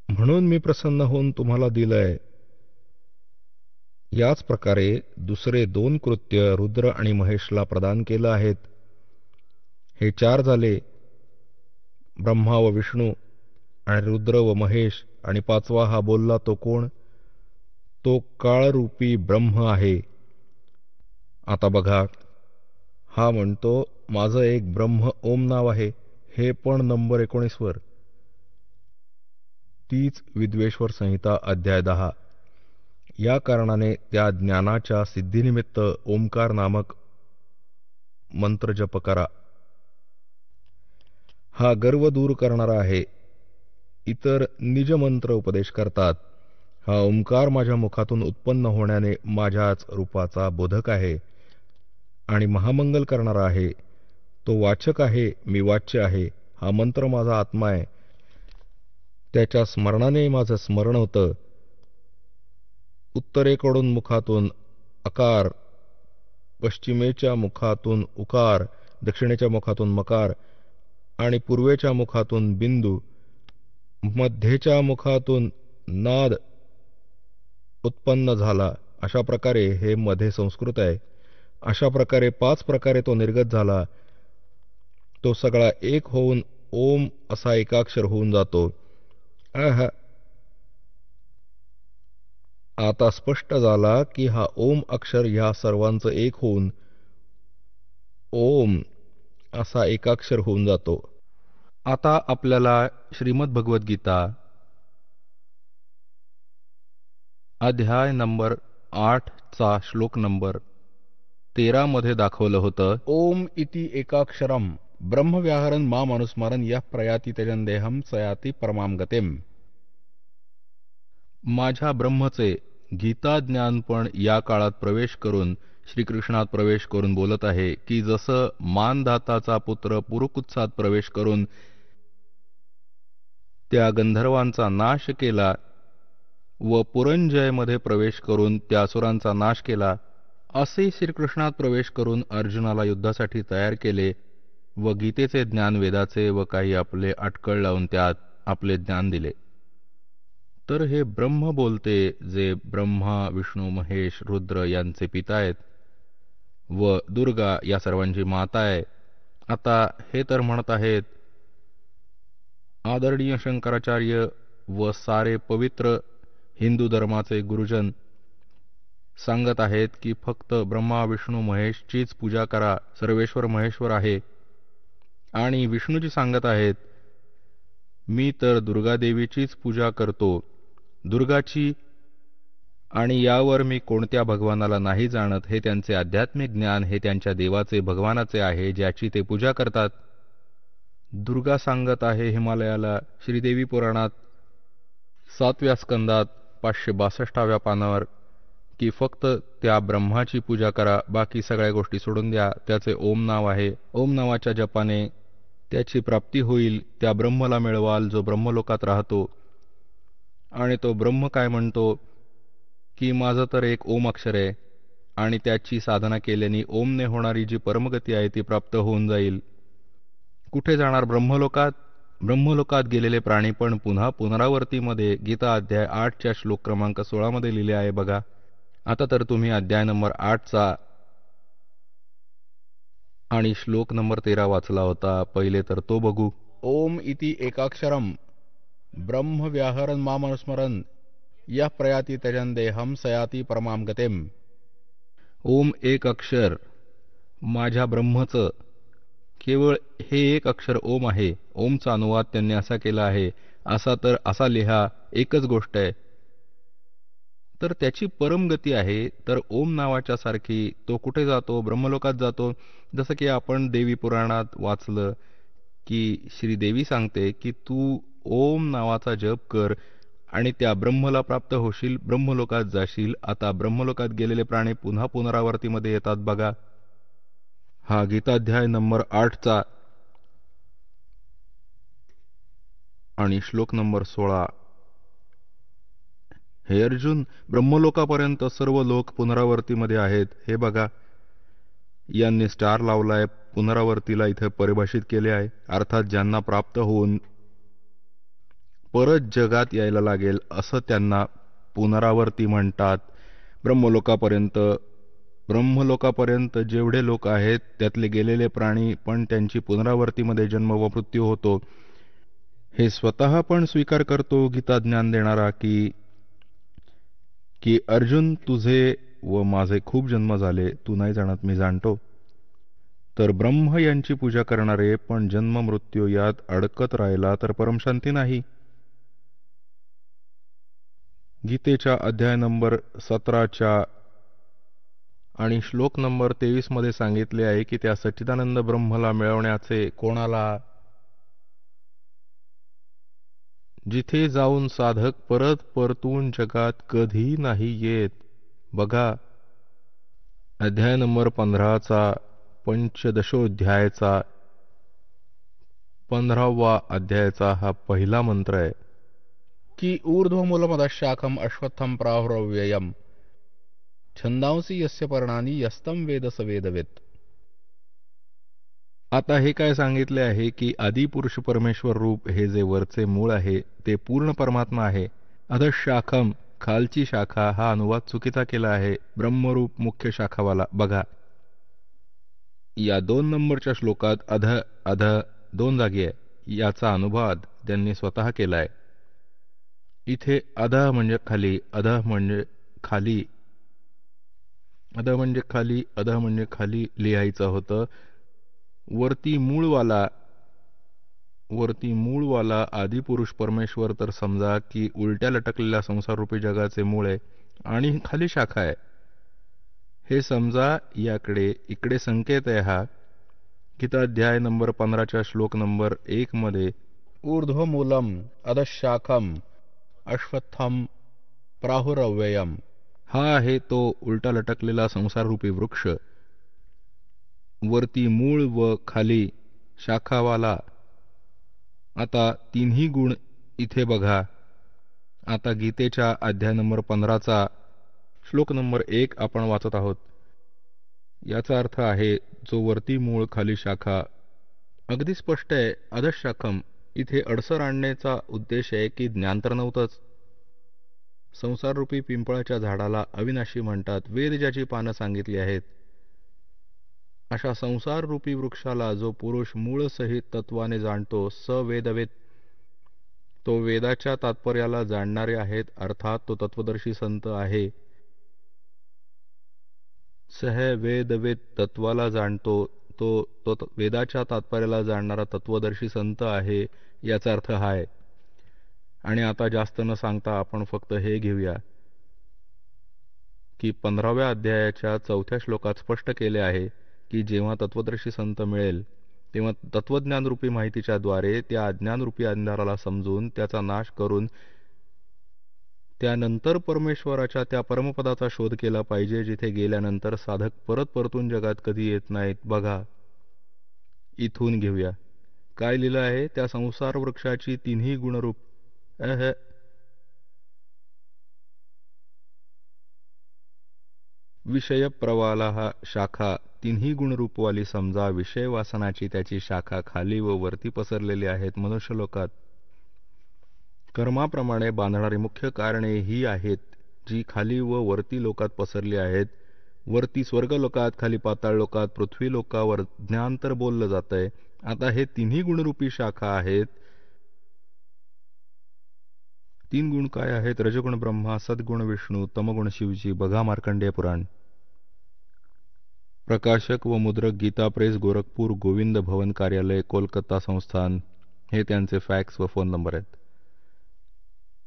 म्हणून मी प्रसन्न होऊन तुम्हाला दिलंय. याच प्रकारे दुसरे 2 कृत्य रुद्र आणि महेशला प्रदान केलं आहेत. हे 4 झाले. ब्रह्मा व विष्णू आणि रुद्र व महेश. आणि 5वा हा बोलला तो कोण? तो काळरूपी ब्रह्म आहे. आता बघा, हा म्हणतो माझं एक ब्रह्म ओम नाव आहे. हे पण नंबर 19 वर. तीच विद्वेश्वर संहिता अध्याय 10. या कारणाने त्या ज्ञानाच्या सिद्धीनिमित्त ओंकार नामक मंत्र जप करा. हा गर्व दूर करणारा आहे. इतर निज मंत्र उपदेश करतात. हा ओंकार माझ्या मुखातून उत्पन्न होण्याने माझ्याच रूपाचा बोधक आहे आणि महामंगल करणारा आहे. तो वाचक आहे, मी वाच्य आहे. हा मंत्र माझा आत्मा आहे. त्याच्या स्मरणाने माझं स्मरण होतं. उत्तरेकडून मुखातून अकार, पश्चिमेच्या मुखातून उकार, दक्षिणेच्या मुखातून मकार आणि पूर्वेच्या मुखातून बिंदू, मध्येच्या मुखातून नाद उत्पन्न झाला. अशा प्रकारे हे मध्ये संस्कृत आहे. अशा प्रकारे 5 प्रकारे तो निर्गत झाला. तो सगळा एक होऊन ओम असा एकाक्षर होऊन जातो. आता स्पष्ट झाला की हा ओम अक्षर ह्या सर्वांचं एक होऊन ओम असा एकाक्षर होऊन जातो. आता आपल्याला श्रीमद भगवद्गीता अध्याय नंबर 8 चा श्लोक नंबर 13 मध्ये दाखवलं होतं. ओम इति एकाक्षरम ब्रह्मव्याहरन माम अनुस्मरन यः प्रयाति तेजंदेहम सयाति परमाम गतिम. माझ्या ब्रह्मचे गीता ज्ञान पण या काळात प्रवेश करून श्रीकृष्णात प्रवेश करून बोलत आहे की जसं मानधाताचा पुत्र पुरुकुत्सात प्रवेश करून त्या गंधर्वांचा नाश केला व पुरंजयमध्ये प्रवेश करून त्या असुरांचा नाश केला, असे श्रीकृष्णात प्रवेश करून अर्जुनाला युद्धासाठी तयार केले व गीतेचे ज्ञान, वेदाचे व काही आपले अटकळ लावून त्यात आपले ज्ञान दिले. तर हे ब्रह्म बोलते, जे ब्रह्मा, विष्णू, महेश, रुद्र यांचे पिता आहेत व दुर्गा या सर्वांची माता आहे. आता हे तर म्हणत आहेत आदरणीय शंकराचार्य व सारे पवित्र हिंदू धर्माचे गुरुजन सांगत आहेत की फक्त ब्रह्मा, विष्णू, महेशचीच पूजा करा, सर्वेश्वर महेश्वर आहे. आणि विष्णूजी सांगत आहेत मी तर दुर्गादेवीचीच पूजा करतो, दुर्गाची, आणि यावर मी कोणत्या भगवानाला नाही जाणत. हे त्यांचे आध्यात्मिक ज्ञान, हे त्यांच्या देवाचे, भगवानाचे आहे, ज्याची ते पूजा करतात. दुर्गा सांगत आहे हिमालयाला श्रीदेवी पुराणात 7व्या स्कंदात 562व्या पानावर की फक्त त्या ब्रह्माची पूजा करा, बाकी सगळ्या गोष्टी सोडून द्या. त्याचे ओम नाव आहे. ओम नावाच्या जपाने त्याची प्राप्ती होईल, त्या ब्रह्मला मिळवाल जो ब्रह्मलोकात राहतो. आणि तो ब्रह्म काय म्हणतो की माझं तर एक ओम अक्षर आहे आणि त्याची साधना केल्याने ओमने होणारी जी परमगती आहे ती प्राप्त होऊन जाईल. कुठे जाणार? ब्रह्मलोकात. ब्रह्मलोकात गेलेले प्राणी पण पुन्हा पुनरावर्तीमध्ये गीता अध्याय 8च्या श्लोक क्रमांक 16 मध्ये लिहिले आहे बघा. आता तर तुम्ही अध्याय नंबर 8चा आणि श्लोक नंबर 13 वाचला होता. पहिले तर तो बघू. ओम इति एकाक्षरम ब्रह्म व्याहरन् मामनुस्मरन् यः प्रयाति त्यजन् देहं सयाति परमां गतिम्. ओम एक अक्षर माझ्या ब्रह्मचं, केवळ हे एक अक्षर ओम आहे. ओमचा अनुवाद त्यांनी असा केला आहे. असा लिहा, एकच गोष्ट आहे. तर त्याची परमगती आहे. तर ओम नावाच्या सारखी तो कुठे जातो? ब्रह्मलोकात जातो. जसं की आपण देवी पुराणात वाचलं की श्रीदेवी सांगते की तू ओम नावाचा जप कर आणि त्या ब्रह्मला प्राप्त होशील, ब्रह्मलोकात जाशील. आता ब्रह्मलोकात गेलेले प्राणी पुन्हा पुनरावर्तीमध्ये येतात बघा. हा गीताध्याय नंबर 8चा आणि श्लोक नंबर 16. हे अर्जुन, ब्रह्मलोकापर्यंत सर्व लोक पुनरावर्तीमध्ये आहेत. हे बघा, यांनी स्टार लावलाय. पुनरावर्तीला इथे परिभाषित केले आहे. अर्थात ज्यांना प्राप्त होऊन परत जगात यायला लागेल असं त्यांना पुनरावर्ती म्हणतात. ब्रह्मलोकापर्यंत जेवढे लोक आहेत त्यातले गेलेले प्राणी पण त्यांची पुनरावर्तीमध्ये जन्म व मृत्यू होतो. हे स्वतः पण स्वीकार करतो गीता ज्ञान देणारा की अर्जुन, तुझे व माझे खूप जन्म झाले, तू नाही जाणत, मी जाणतो. तर ब्रह्म यांची पूजा करणारे पण जन्म मृत्यू यात अडकत राहिला तर परमशांती नाही. गीतेच्या अध्याय नंबर 17च्या आणि श्लोक नंबर 23 मध्ये सांगितले आहे की त्या सच्चिदानंद ब्रह्मला मिळवण्याचे कोणाला? जिथे जाऊन साधक परत परतून जगात कधी नाही येत. बघा, अध्याय नंबर 15चा पंचदशोध्यायाचा 15वा अध्यायाचा हा पहिला मंत्र आहे की ऊर्ध्वमूलमदशाखम अश्वत्थम प्राहुरव्ययम छंदांसी यस्य पर्णानी यस्तम वेद स वेदवेत्. आता हे काय सांगितले आहे की आदिपुरुष परमेश्वर रूप हे जे वरचे मूळ आहे ते पूर्ण परमात्मा आहे. अधशाखम खालची शाखा हा अनुवाद चुकीचा केला आहे. ब्रह्मरूप मुख्य शाखावाला. बघा, या 2 नंबरच्या श्लोकात अध 2 जागी आहे. याचा अनुवाद त्यांनी स्वतः केलाय. इथे अध म्हणजे खाली, अध म्हणजे खाली, अध म्हणजे खाली, अध म्हणजे खाली लिहायचं होतं. वरती मूळवाला आदिपुरुष परमेश्वर तर समजा की उलट्या लटकलेल्या संसाररूपी जगाचे मूळ आहे आणि खाली शाखा आहे हे समजा. इकडे संकेत आहे हा. गीताध्याय नंबर 15च्या श्लोक नंबर 1 मध्ये ऊर्ध्वमूलम अधशाखम अश्वत्थम प्राहुरव्ययम हा आहे तो उलटा लटकलेला संसाररूपी वृक्ष. वरती मूळ व खाली शाखावाला. आता तिन्ही गुण इथे बघा. आता गीतेच्या अध्याय नंबर 15चा श्लोक नंबर 1 आपण वाचत आहोत. याचा अर्थ आहे जो वरती मूळ खाली शाखा. अगदी स्पष्ट आहे. अधशाखम इथे अडसर आणण्याचा उद्देश आहे की ज्ञान तर नव्हतंच. संसाररूपी पिंपळाच्या झाडाला अविनाशी म्हणतात. वेद ज्याची पानं सांगितली आहेत अशा संसाररूपी वृक्षाला जो पुरुष मूळसहित तत्वाने जाणतो स वेदवेद, तो वेदाच्या तात्पर्याला जाणणारे आहेत. अर्थात तो तत्वदर्शी संत आहे. सह वेदवेद तत्वाला जाणतो तो वेदाच्या तात्पर्याला जाणणारा तत्वदर्शी संत आहे. याचा अर्थ हा आहे. आणि आता जास्त न सांगता आपण फक्त हे घेऊया की 15व्या अध्यायाच्या 4थ्या श्लोकात स्पष्ट केले आहे की जेव्हा तत्वदर्शी संत मिळेल तेव्हा तत्वज्ञानरूपी माहितीच्या द्वारे त्या अज्ञानरूपी अंधाराला समजून त्याचा नाश करून त्यानंतर परमेश्वराच्या त्या परमपदाचा शोध केला पाहिजे जिथे गेल्यानंतर साधक परतून जगात कधी येत नाहीत. बघा, इथून घेऊया. काय लिहिलं आहे? त्या संसार वृक्षाची तिन्ही गुणरूप विषय प्रवाला शाखा तिन्ही गुणरूपवाली समजा. विषय वासनाची त्याची शाखा खाली व वरती पसरलेली आहेत मनुष्यलोकात. कर्माप्रमाणे बांधणारी मुख्य कारणे ही आहेत जी खाली व वरती लोकात पसरली आहेत. वरती स्वर्गलोकात, खाली पाताळ लोकात, पृथ्वी लोकावर ज्ञान तर बोललं जातंय. आता हे तिन्ही गुणरूपी शाखा आहेत. तीन गुण काय आहेत? रजगुण ब्रह्मा, सद्गुण विष्णू, तमगुण शिवजी. बघा मार्कंडेय पुराण. प्रकाशक व मुद्रक गीता प्रेस, गोरखपूर, गोविंद भवन कार्यालय, कोलकाता संस्थान. हे त्यांचे फॅक्स व फोन नंबर आहेत.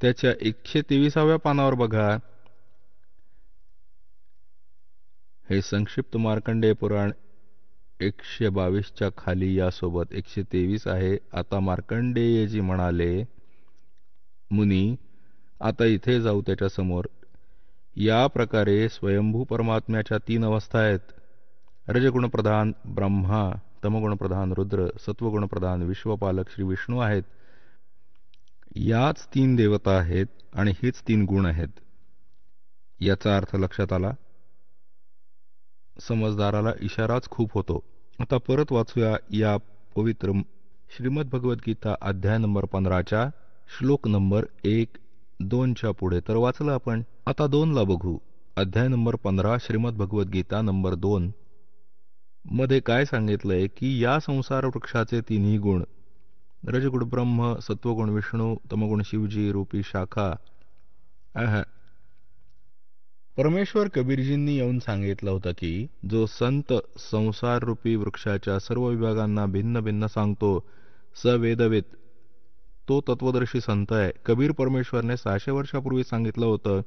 त्याच्या 123व्या पानावर बघा, हे संक्षिप्त मार्कंडेय पुराण 122च्या खाली यासोबत 123 आहे. आता मार्कंडेयजी म्हणाले, मुनी आता इथे जाऊ त्याच्या समोर. या प्रकारे स्वयंभू परमात्म्याच्या 3 अवस्था आहेत. रजगुण प्रधान ब्रह्मा, तमगुण प्रधान रुद्र, सत्वगुण प्रधान विश्वपालक श्री विष्णू आहेत. याच 3 देवता आहेत आणि हीच 3 गुण आहेत. याचा अर्थ लक्षात आला? समजदाराला इशाराच खूप होतो. आता परत वाचूया या पवित्र श्रीमद भगवद्गीता अध्याय नंबर 15च्या श्लोक नंबर 1-2च्या पुढे तर वाचलं आपण. आता 2ला बघू. अध्याय नंबर 15 श्रीमद भगवद्गीता नंबर 2 मध्ये काय सांगितलंय की या संसार वृक्षाचे तिन्ही गुण, रजगुण ब्रह्म, सत्वगुण विष्णू, तमगुण शिवजी रूपी शाखा. परमेश्वर कबीरजींनी येऊन सांगितलं होतं की जो संत संसार रूपी वृक्षाच्या सर्व विभागांना भिन्न भिन्न सांगतो, स वेदवेद, तो तत्वदर्शी संत आहे. कबीर परमेश्वरने 600 वर्षापूर्वी सांगितलं होतं.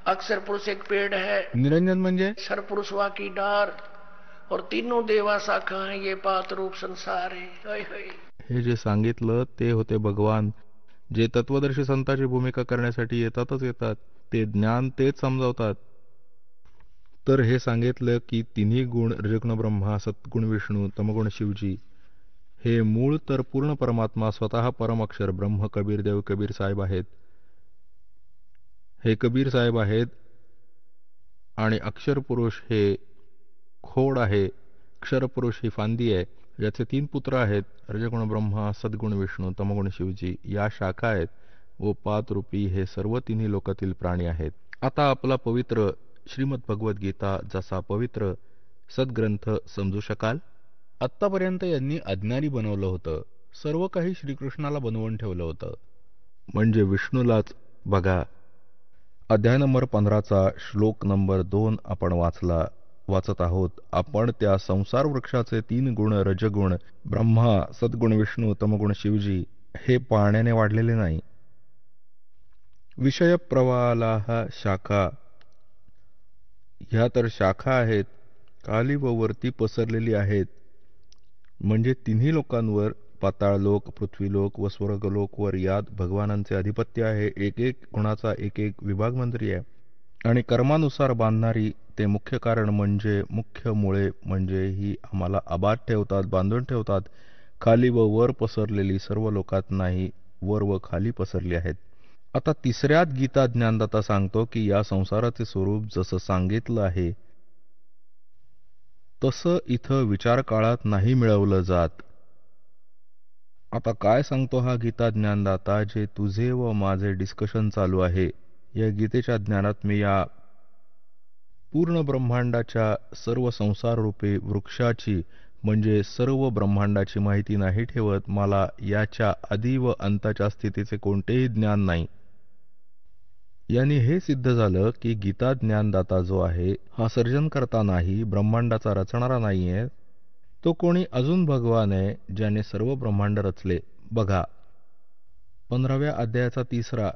अक्षर पुरुष एक पेड़ है, निरंजन म्हणजे सर पुरुष वा की डार, और तीनों देवा शाखा है, ये पात रूप संसार है. हय हय. हे जे सांगितलं ते होते भगवान, जे तत्वदर्शी संताची भूमिका करण्यासाठी येतातच येतात. ते ज्ञान तेच समजावतात. तर हे सांगितलं की तिन्ही गुण रजगुण ब्रह्मा, सत्गुण विष्णू, तमगुण शिवजी हे मूळ तर पूर्ण परमात्मा स्वतः परम अक्षर ब्रह्म कबीर देव कबीर साहेब आहेत. हे कबीर साहेब आहेत आणि अक्षर पुरुष हे खोड आहे, अक्षर पुरुष ही फांदी आहे. याचे 3 पुत्र आहेत, रजगुण ब्रह्मा, सद्गुण विष्णू, तमगुण शिवजी. या शाखा आहेत व पात रूपी हे सर्व तिन्ही लोकातील प्राणी आहेत. आता आपला पवित्र श्रीमद भगवद्गीता जसा पवित्र सद्ग्रंथ समजू शकाल. आत्तापर्यंत यांनी अज्ञानी बनवलं होतं, सर्व काही श्रीकृष्णाला बनवून ठेवलं होतं, म्हणजे विष्णूलाच. बघा अध्याय नंबर 15चा श्लोक नंबर 2 आपण वाचत आहोत. आपण त्या संसार वृक्षाचे 3 गुण रजगुण ब्रह्मा, सद्गुण विष्णू, तमगुण शिवजी हे पाण्याने वाढलेले नाही. विषय प्रवाला शाखा, ह्या तर शाखा आहेत, खाली व वरती पसरलेली आहेत. म्हणजे तिन्ही लोकांवर, पाताळलोक, पृथ्वीलोक व स्वर्गलोक वर यात भगवानांचे अधिपत्य आहे. एक एक गुणाचा एक एक विभाग मंत्री आहे. आणि कर्मानुसार बांधणारी ते मुख्य कारण म्हणजे मुख्य मुळे म्हणजे ही आम्हाला आबाद ठेवतात, बांधून ठेवतात. खाली व वर पसरलेली सर्व लोकात नाही, वर व खाली पसरली आहेत. आता तिसऱ्यात गीता ज्ञानदाता सांगतो की या संसाराचे स्वरूप जसं सांगितलं आहे तसं इथं विचार काळात नाही मिळवलं जात. आता काय सांगतो हा गीता ज्ञानदाता? जे तुझे व माझे डिस्कशन चालू आहे, या गीतेच्या ज्ञानात मी या पूर्ण ब्रह्मांडाच्या सर्व संसार रूपी वृक्षाची म्हणजे सर्व ब्रह्मांडाची माहिती नाही ठेवत. मला याच्या आदी व अंताच्या स्थितीचे कोणतेही ज्ञान नाही. याने हे सिद्ध झालं की गीता ज्ञानदाता जो आहे हा सर्जन करता नाही, ब्रह्मांडाचा रचणारा नाहीये. तो कोणी अजून भगवान आहे ज्याने सर्व ब्रह्मांड रचले. बघा 15व्या अध्यायाचा 3रा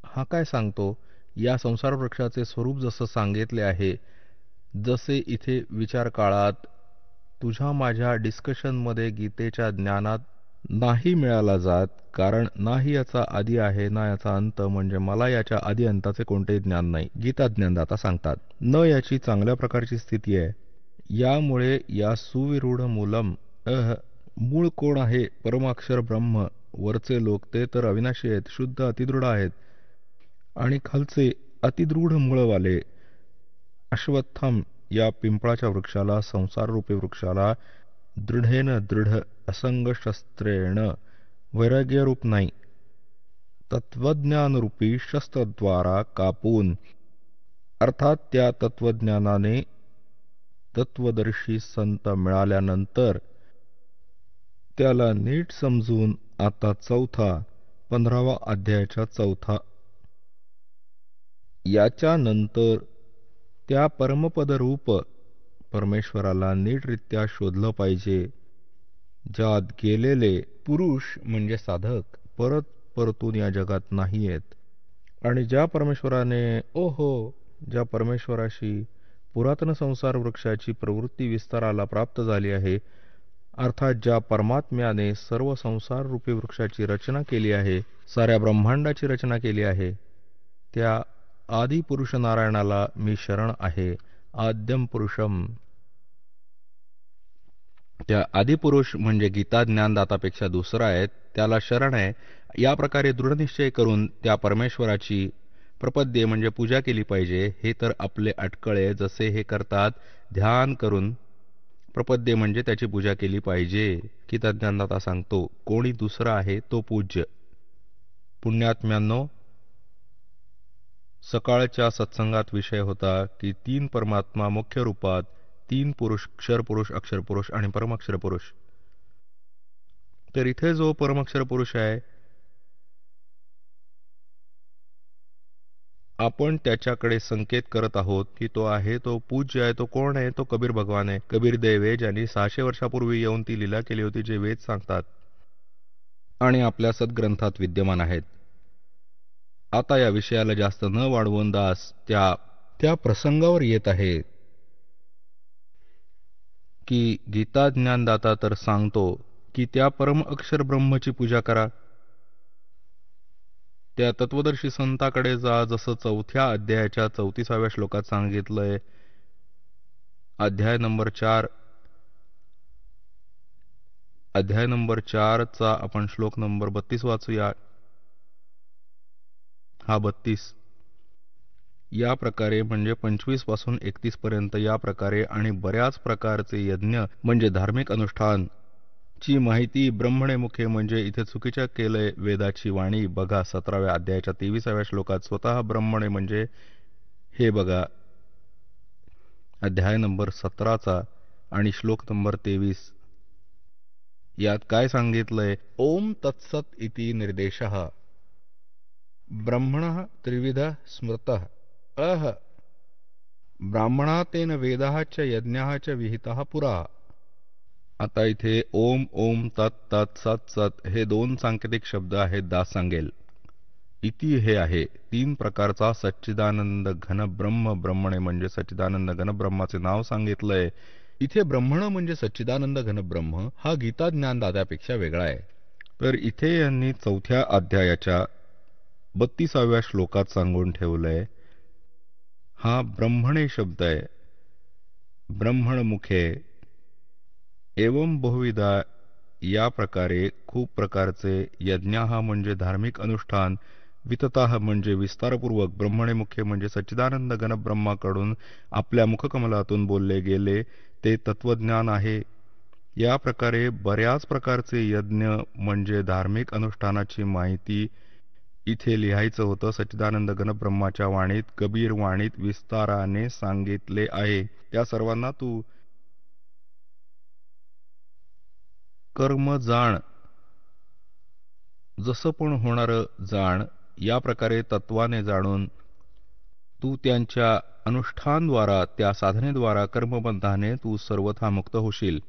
हा काय सांगतो? या संसार वृक्षाचे स्वरूप जसं सांगितले आहे, जसे इथे विचार काळात तुझ्या माझ्या डिस्कशनमध्ये गीतेच्या ज्ञानात नाही मिळाला जात, कारण नाही याचा आदी आहे ना याचा अंत, म्हणजे मला याच्या आदी अंताचे कोणतेही ज्ञान नाही. गीता ज्ञानदाता सांगतात न याची चांगल्या प्रकारची स्थिती आहे. यामुळे या सुविरूढ मूलम मूळ कोण आहे? परमाक्षर ब्रह्म. वरचे लोक ते तर अविनाशी आहेत, शुद्ध अतिदृढ आहेत, आणि खालचे अतिदृढ मुळवाले अश्वत्थम या पिंपळाच्या वृक्षाला, संसाररूपी वृक्षाला, दृढेन दृढ असंग शस्त्रेण, वैराग्यरूप नाही, तत्वज्ञानरूपी शस्त्रद्वारा कापून, अर्थात त्या तत्वज्ञानाने तत्वदर्शी संत मिळाल्यानंतर त्याला नीट समजून आता 15वा अध्यायाच्या 4 याच्यानंतर त्या परमपदरूप परमेश्वराला नीटरित्या शोधलं पाहिजे. ज्यात गेलेले पुरुष म्हणजे साधक परत परतून या जगात नाही आहेत, आणि ज्या परमेश्वराशी पुरातन संसार वृक्षाची प्रवृत्ती विस्ताराला प्राप्त झाली आहे, अर्थात ज्या परमात्म्याने सर्व संसार रूपी वृक्षाची रचना केली आहे, साऱ्या ब्रह्मांडाची रचना केली आहे, त्या आदिपुरुष नारायणाला मी शरण आहे. आद्यम पुरुषम. त्या आदिपुरुष म्हणजे गीता ज्ञानदातापेक्षा दुसरा आहे, त्याला शरण आहे. या प्रकारे दृढनिश्चय करून त्या परमेश्वराची प्रपद्ये म्हणजे पूजा केली पाहिजे. हे तर आपले अटकळे जसे हे करतात, ध्यान करून प्रपद्ये म्हणजे त्याची पूजा केली पाहिजे. गीता ज्ञानदाता सांगतो, कोणी दुसरा आहे तो पूज्य. पुण्यात्म्यांनो, सकाळच्या सत्संगात विषय होता की 3 परमात्मा मुख्य रूपात, 3 पुरुष, क्षरपुरुष, अक्षरपुरुष आणि परमाक्षरपुरुष. तर इथे जो परमाक्षर पुरुष आहे, आपण त्याच्याकडे संकेत करत आहोत की तो आहे, तो पूज्य आहे. तो कोण आहे? तो कबीर भगवान आहे. कबीर देव आहे, ज्यांनी 600 वर्षापूर्वी येऊन ती लीला केली होती, जे वेद सांगतात आणि आपल्या सद्ग्रंथात विद्यमान आहेत. आता या विषयाला जास्त न वाढवून दास त्या प्रसंगावर येत आहे की गीता ज्ञानदाता तर सांगतो की त्या परम अक्षर ब्रह्मची पूजा करा. त्या तत्वदर्शी संताकडे जा, जसं 4थ्या अध्यायाच्या 34व्या श्लोकात सांगितलंय. अध्याय नंबर 4 चा आपण श्लोक नंबर 32 वाचूया. हा 32 या प्रकारे म्हणजे 25 पासून 31 पर्यंत या प्रकारे आणि बऱ्याच प्रकारचे यज्ञ म्हणजे धार्मिक अनुष्ठान ची माहिती ब्रह्मणे मुखे म्हणजे इथे चुकीच्या केलंय वेदाची वाणी. बघा 17व्या अध्यायाच्या 23व्या श्लोकात स्वतः ब्रह्मणे म्हणजे हे बघा अध्याय नंबर 17 आणि श्लोक नंबर 23. यात काय सांगितलंय? ओम तत्सत इति निर्देशः ब्रह्मणः त्रिविध स्मृतः अह ब्राह्मणा तेन वेदाः च यज्ञाः च विहिताः पुरा. आता इथे ओम, ओम, तत्, तत्, सत, सत हे 2 सांकेतिक शब्द आहेत. दास सांगेल. इति हे आहे 3 प्रकारचा सच्चिदानंद घन ब्रह्म. ब्रह्मणे म्हणजे सच्चिदानंद घन ब्रह्माचे नाव सांगितलंय. इथे ब्रह्मण म्हणजे सच्चिदानंद घन ब्रह्म हा गीता ज्ञानदात्यापेक्षा वेगळा आहे. तर इथे यांनी 4थ्या अध्यायाच्या 32व्या श्लोकात सांगून ठेवलंय, हा ब्रह्मणे शब्द आहे. ब्रह्मण मुखे एवं बहुविधा या प्रकारे खूप प्रकारचे यज्ञाः म्हणजे धार्मिक अनुष्ठान, वितताः म्हणजे विस्तारपूर्वक, ब्रह्मणे मुख्य म्हणजे सच्चिदानंद घन ब्रह्माकडून आपल्या मुखकमलातून बोलले गेले ते तत्वज्ञान आहे. या प्रकारे बऱ्याच प्रकारचे यज्ञ म्हणजे धार्मिक अनुष्ठानाची माहिती इथे लिहायचं होतं. सच्चिदानंद घन ब्रह्माच्या वाणीत, कबीर वाणीत विस्ताराने सांगितले आहे. त्या सर्वांना तू कर्म जाण, जसं पण होणारं जाण, या प्रकारे तत्वाने जाणून तू त्यांच्या अनुष्ठानद्वारा, त्या साधनेद्वारा, कर्मबंधाने तू सर्वथा मुक्त होशील.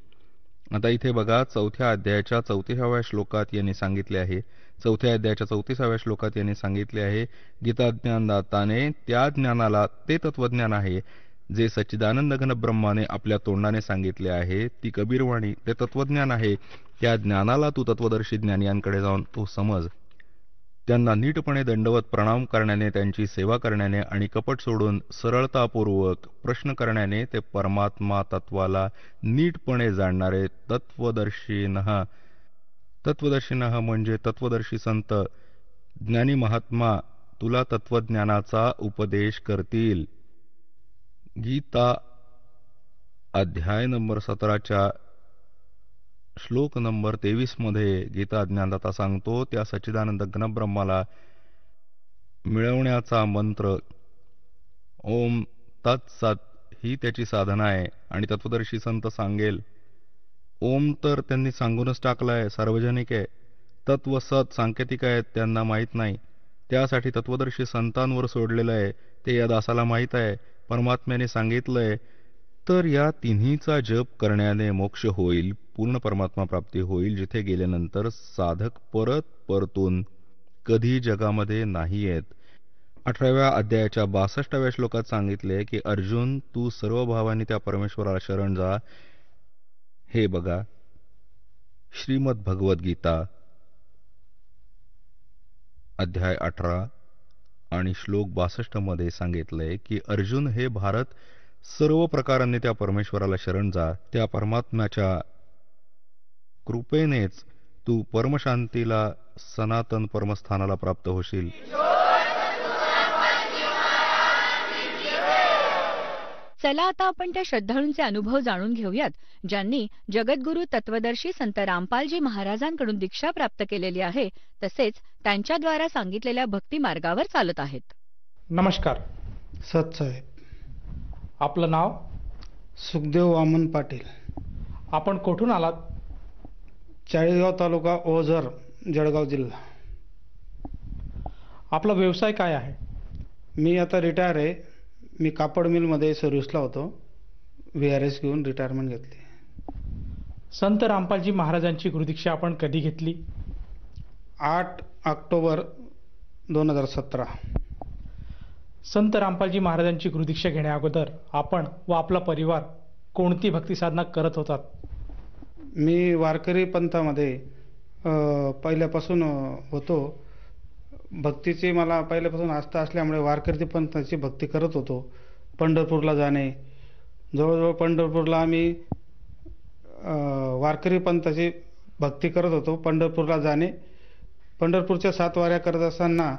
आता इथे बघा 4थ्या अध्यायाच्या 34व्या श्लोकात यांनी सांगितले आहे. 4थ्या अध्यायाच्या 34व्या श्लोकात यांनी सांगितले आहे, गीता ज्ञानदाताने त्या ज्ञानाला, ते तत्वज्ञान आहे जे सच्चिदानंद घन ब्रह्माने आपल्या तोंडाने सांगितले आहे. ती कबीरवाणी ते तत्वज्ञान आहे. त्या ज्ञानाला तू तत्वदर्शी ज्ञानियांकडे जाऊन तू समज. त्यांना नीटपणे दंडवत प्रणाम करण्याने, त्यांची सेवा करण्याने आणि कपट सोडून सरळतापूर्वक प्रश्न करण्याने ते परमात्मा तत्वाला नीटपणे जाणणारे तत्वदर्शिनः म्हणजे तत्वदर्शी संत, ज्ञानी महात्मा तुला तत्वज्ञानाचा उपदेश करतील. गीता अध्याय नंबर 17च्या श्लोक नंबर 23 मध्ये गीता ज्ञानदाता सांगतो, त्या सच्चिदानंद घनब्रह्माला मिळवण्याचा मंत्र ओम तत्सत ही त्याची साधना आहे. आणि तत्वदर्शी संत सांगेल ओम तर त्यांनी सांगूनच टाकलाय, सार्वजनिक आहे. तत्व सत सांकेतिक आहेत, त्यांना माहीत नाही. त्यासाठी तत्वदर्शी संतांवर सोडलेलं आहे, ते या दासाला माहीत आहे. परमात्म्याने सांगितलंय तर या तिन्हीचा जप करण्याने मोक्ष होईल, पूर्ण परमात्मा प्राप्ती होईल, जिथे गेल्यानंतर साधक परतून कधी जगामध्ये नाही येत. 18व्या अध्यायाच्या 62व्या श्लोकात सांगितले की अर्जुन तू सर्व भावांनी त्या परमेश्वराला शरण जा. हे बघा श्रीमद भगवद्गीता अध्याय 18 आणि श्लोक 62 मध्ये सांगितलंय की अर्जुन हे भारत सर्व प्रकारांनी त्या परमेश्वराला शरण जा. त्या परमात्म्याच्या कृपेनेच तू परमशांतीला, सनातन परमस्थानाला प्राप्त होशील. चला आता आपण त्या श्रद्धाळूंचे अनुभव जाणून घेऊयात, ज्यांनी जगद्गुरू तत्वदर्शी संत रामपालजी महाराजांकडून दीक्षा प्राप्त केलेली आहे, तसेच त्यांच्याद्वारा सांगितलेल्या भक्ती मार्गावर चालत आहेत. नमस्कार सतसाहेब. आपलं नाव? सुखदेव वामन पाटील. आपण कुठून आलात? चाळीसगाव तालुका, ओझर, जळगाव जिल्हा. आपला व्यवसाय काय आहे? मी आता रिटायर आहे. मी कापड मिलमध्ये सर्व्हिसला होतो. VRS घेऊन रिटायरमेंट घेतली. संत रामपालजी महाराजांची गुरुदीक्षा आपण कधी घेतली? 8 ऑक्टोबर 2017. संत रामपालजी महाराजांची गुरुदीक्षा घेण्या अगोदर आपण व आपला परिवार कोणती भक्ती साधना करत होतात? मी वारकरी पंथामध्ये पहिल्यापासून होतो. भक्तीची मला पहिल्यापासून आस्था असल्यामुळे वारकरी पंथाची भक्ती करत होतो. पंढरपूरला जाणे, जवळजवळ पंढरपूरला आम्ही वारकरी पंथाची भक्ती करत होतो. पंढरपूरला जाणे, पंढरपूरच्या 7 वाऱ्या करत असताना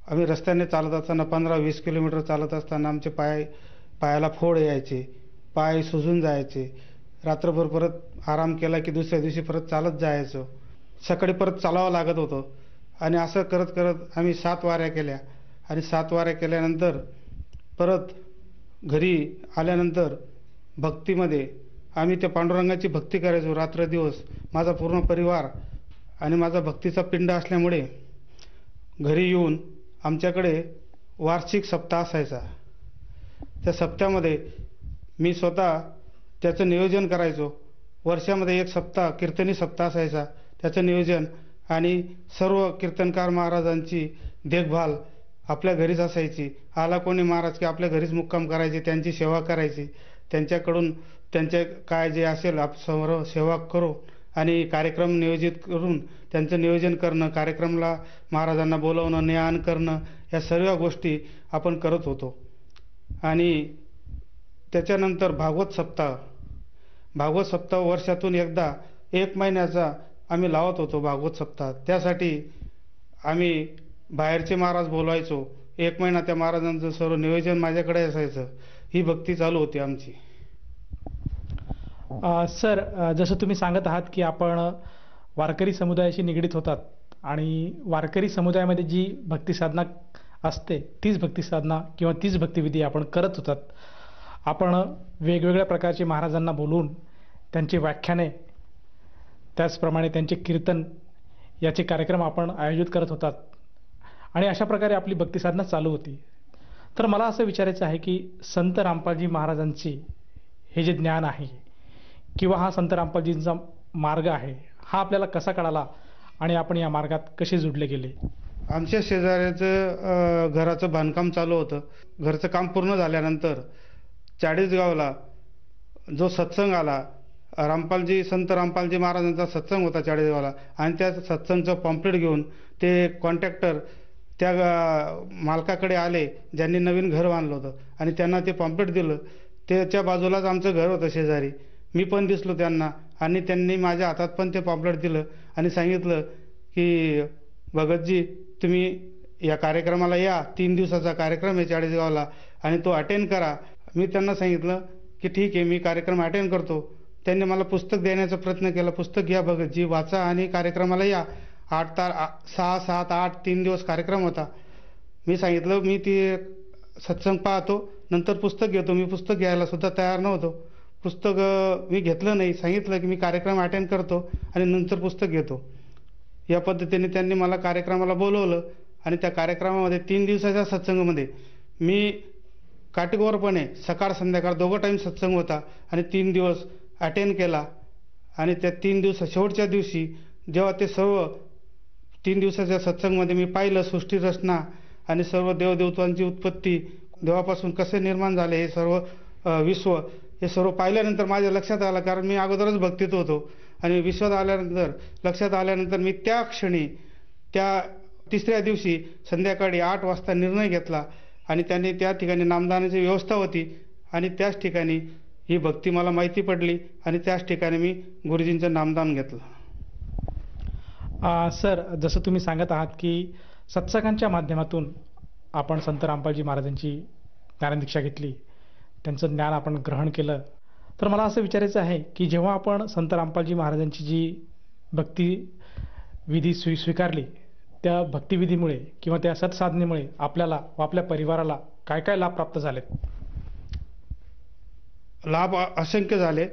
आम्ही रस्त्याने चालत असताना 15-20 किलोमीटर चालत असताना आमचे पायाला फोड यायचे, पाय सुजून जायचे. रात्रभर परत आराम केला की दुसऱ्या दिवशी परत चालत जायचो. सकाळी परत चालावं लागत होतं. आणि असं करत करत आम्ही 7 वाऱ्या केल्या. आणि 7 वाऱ्या केल्यानंतर परत घरी आल्यानंतर भक्तीमध्ये आम्ही त्या पांडुरंगाची भक्ती करायचो रात्रदिवस. माझा पूर्ण परिवार आणि माझा भक्तीचा पिंड असल्यामुळे घरी येऊन आमच्याकडे वार्षिक सप्ताह असायचा. त्या सप्त्यामध्ये मी स्वतः त्याचं नियोजन करायचो. वर्षामध्ये 1 सप्ताह कीर्तनी सप्ताह असायचा, त्याचं नियोजन आणि सर्व कीर्तनकार महाराजांची देखभाल आपल्या घरीच असायची. आला कोणी महाराज की आपल्या घरीच मुक्काम करायचे, त्यांची सेवा करायची. त्यांच्याकडून त्यांचे काय जे असेल सर्व सेवा करू आणि कार्यक्रम नियोजित करून त्यांचं नियोजन करणं, कार्यक्रमाला महाराजांना बोलवणं, ज्ञान करणं, या सर्व गोष्टी आपण करत होतो. आणि त्याच्यानंतर भागवत सप्ताह वर्षातून एकदा 1 महिन्याचा आम्ही लावत होतो भागवत सप्ताह. त्यासाठी आम्ही बाहेरचे महाराज बोलवायचो. 1 महिना त्या महाराजांचं सर्व नियोजन माझ्याकडे असायचं. ही भक्ती चालू होती आमची. सर, जसं तुम्ही सांगत आहात की आपण वारकरी समुदायाशी निगडीत होतात आणि वारकरी समुदायामध्ये जी भक्ती साधना असते तीच भक्ती साधना किंवा तीच भक्तिविधी आपण करत होतात. आपण वेगवेगळ्या प्रकारचे महाराजांना बोलवून त्यांची व्याख्याने, त्याचप्रमाणे त्यांचे कीर्तन याचे कार्यक्रम आपण आयोजित करत होतात आणि अशा प्रकारे आपली भक्ती साधना चालू होती. तर मला असं विचारायचं आहे की संत रामपालजी महाराजांची हे जे ज्ञान आहे किंवा हा संत रामपालजींचा मार्ग आहे, हा आपल्याला कसा कळाला आणि आपण या मार्गात कसे जुडले गेले? आमच्या शेजाऱ्याचं घराचं बांधकाम चालू होतं. घरचं काम पूर्ण झाल्यानंतर चाळीसगावला जो सत्संग आला, संत रामपालजी महाराजांचा सत्संग होता चाळीसगावला, आणि त्या सत्संगचं पॉम्पलेट घेऊन ते कॉन्ट्रॅक्टर त्या मालकाकडे आले ज्यांनी नवीन घर बांधलं होतं, आणि त्यांना ते पॉम्पलेट दिलं. त्याच्या बाजूलाच आमचं घर होतं शेजारी. मी पण दिसलो त्यांना, आणि त्यांनी माझ्या हातात पण ते पॉम्पलेट दिलं आणि सांगितलं की भगतजी तुम्ही या कार्यक्रमाला या, 3 दिवसाचा कार्यक्रम आहे चाळीसगावला आणि तो अटेंड करा. मी त्यांना सांगितलं की ठीक आहे, मी कार्यक्रम अटेंड करतो. त्यांनी मला पुस्तक देण्याचा प्रयत्न केला. पुस्तक घ्या भगतजी, वाचा आणि कार्यक्रमाला या. 6, 7, 8 3 दिवस कार्यक्रम होता. मी सांगितलं मी ती सत्संग पाहतो, नंतर पुस्तक घेतो. मी पुस्तक घ्यायला सुद्धा तयार नव्हतो. पुस्तक मी घेतलं नाही. सांगितलं की मी कार्यक्रम अटेंड करतो आणि नंतर पुस्तक घेतो. या पद्धतीने त्यांनी मला कार्यक्रमाला बोलवलं, आणि त्या कार्यक्रमामध्ये 3 दिवसाच्या सत्संगामध्ये मी काटेकोरपणे सकाळ संध्याकाळ दोघं टाईम सत्संग होता आणि 3 दिवस अटेंड केला. आणि त्या 3 दिवस शेवटच्या दिवशी जेव्हा ते सर्व 3 दिवसाच्या सत्संगमध्ये मी पाहिलं सृष्टी रचना आणि सर्व देवदेवतांची उत्पत्ती, देवापासून कसे निर्माण झाले हे सर्व विश्व, हे सर्व पाहिल्यानंतर माझ्या लक्षात आलं, कारण मी अगोदरच भक्तीत होतो. आणि लक्षात आल्यानंतर मी त्या क्षणी त्या 3ऱ्या दिवशी संध्याकाळी 8 वाजता निर्णय घेतला, आणि त्यांनी त्या ठिकाणी नामदानाची व्यवस्था होती, आणि त्याच ठिकाणी ही भक्ती मला माहिती पडली, आणि त्याच ठिकाणी मी गुरुजींचं नामदान घेतलं. सर, जसं तुम्ही सांगत आहात की सत्संगांच्या माध्यमातून आपण संत रामपालजी महाराजांची ज्ञानदीक्षा घेतली, त्यांचं ज्ञान आपण ग्रहण केलं, तर मला असं विचारायचं आहे की जेव्हा आपण संत रामपालजी महाराजांची जी भक्ती विधी स्वीकारली, त्या भक्तिविधीमुळे किंवा त्या सत्साधनेमुळे आपल्याला व आपल्या परिवाराला काय काय लाभ प्राप्त झालेत? लाभ असंख्य झाले,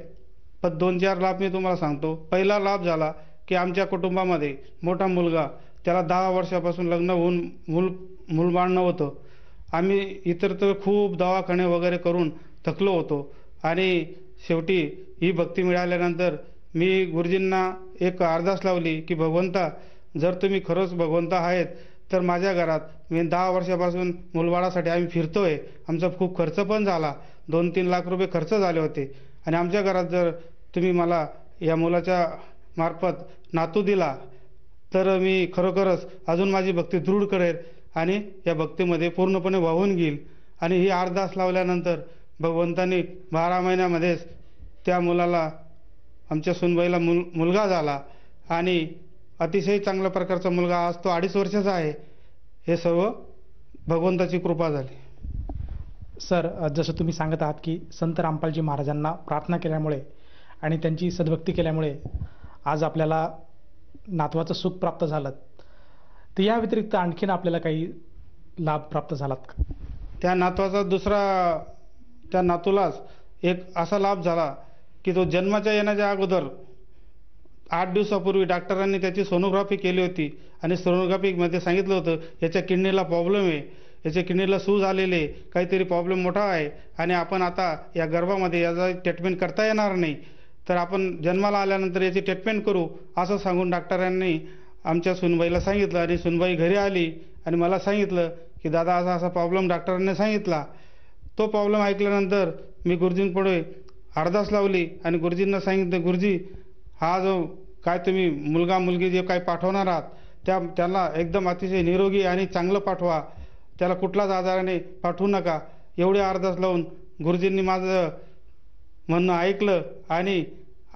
पण 2-4 लाभ मी तुम्हाला सांगतो. पहिला लाभ झाला की आमच्या कुटुंबामध्ये मोठा मुलगा, त्याला 10 वर्षापासून लग्न होऊन मूलबाळ नव्हतं. आम्ही इतर तर खूप दवाखाने वगैरे करून थकलो होतो, आणि शेवटी ही भक्ती मिळाल्यानंतर मी गुरुजींना एक अरदास लावली की भगवंता, जर तुम्ही खरंच भगवंत आहेत तर माझ्या घरात, मी 10 वर्षापासून मुलबाळासाठी आम्ही फिरतोय, आमचा खूप खर्च पण झाला, 2-3 लाख रुपये खर्च झाले होते, आणि आमच्या घरात जर तुम्ही मला या मुलाच्या मार्फत नातू दिला तर मी खरोखरच अजून माझी भक्ती दृढ करेल आणि या भक्तीमध्ये पूर्णपणे वाहून घेईल. आणि ही अरदास लावल्यानंतर भगवंतांनी 12 महिन्यामध्येच त्या मुलाला, आमच्या सुनबाईला मुलगा झाला, आणि अतिशय चांगल्या प्रकारचा मुलगा, आज तो 2.5 वर्षाचा आहे. हे सर्व भगवंताची कृपा झाली. सर, जसं तुम्ही सांगत आहात की संत रामपालजी महाराजांना प्रार्थना केल्यामुळे आणि त्यांची सद्भक्ती केल्यामुळे आज आपल्याला नातवाचं सुख प्राप्त झालं, तर या व्यतिरिक्त आणखीन आपल्याला काही लाभ प्राप्त झालात का? त्या नातूलाच एक असा लाभ झाला की तो जन्माच्या येण्याच्या अगोदर 8 दिवसापूर्वी डॉक्टरांनी त्याची सोनोग्राफी केली होती, आणि सोनोग्राफीमध्ये सांगितलं होतं याच्या किडनीला प्रॉब्लेम आहे, याच्या किडनीला सूज आलेले, काहीतरी प्रॉब्लेम मोठा आहे, आणि आपण आता या गर्भामध्ये याचा ट्रीटमेंट करता येणार नाही, तर आपण जन्माला आल्यानंतर याची ट्रीटमेंट करू, असं सांगून डॉक्टरांनी आमच्या सुनबाईला सांगितलं. आणि सुनबाई घरी आली आणि मला सांगितलं की दादा असा असा प्रॉब्लेम डॉक्टरांनी सांगितला. तो प्रॉब्लेम ऐकल्यानंतर मी गुरुजींपुढे अरदास लावली आणि गुरुजींना सांगितलं, गुरुजी, हा जो काय तुम्ही मुलगा मुलगी जे काय पाठवणार आहात त्याला एकदम अतिशय निरोगी आणि चांगलं पाठवा, त्याला कुठलाच आजाराने पाठवू नका. एवढे अरदास लावून गुरुजींनी माझं म्हणणं ऐकलं, आणि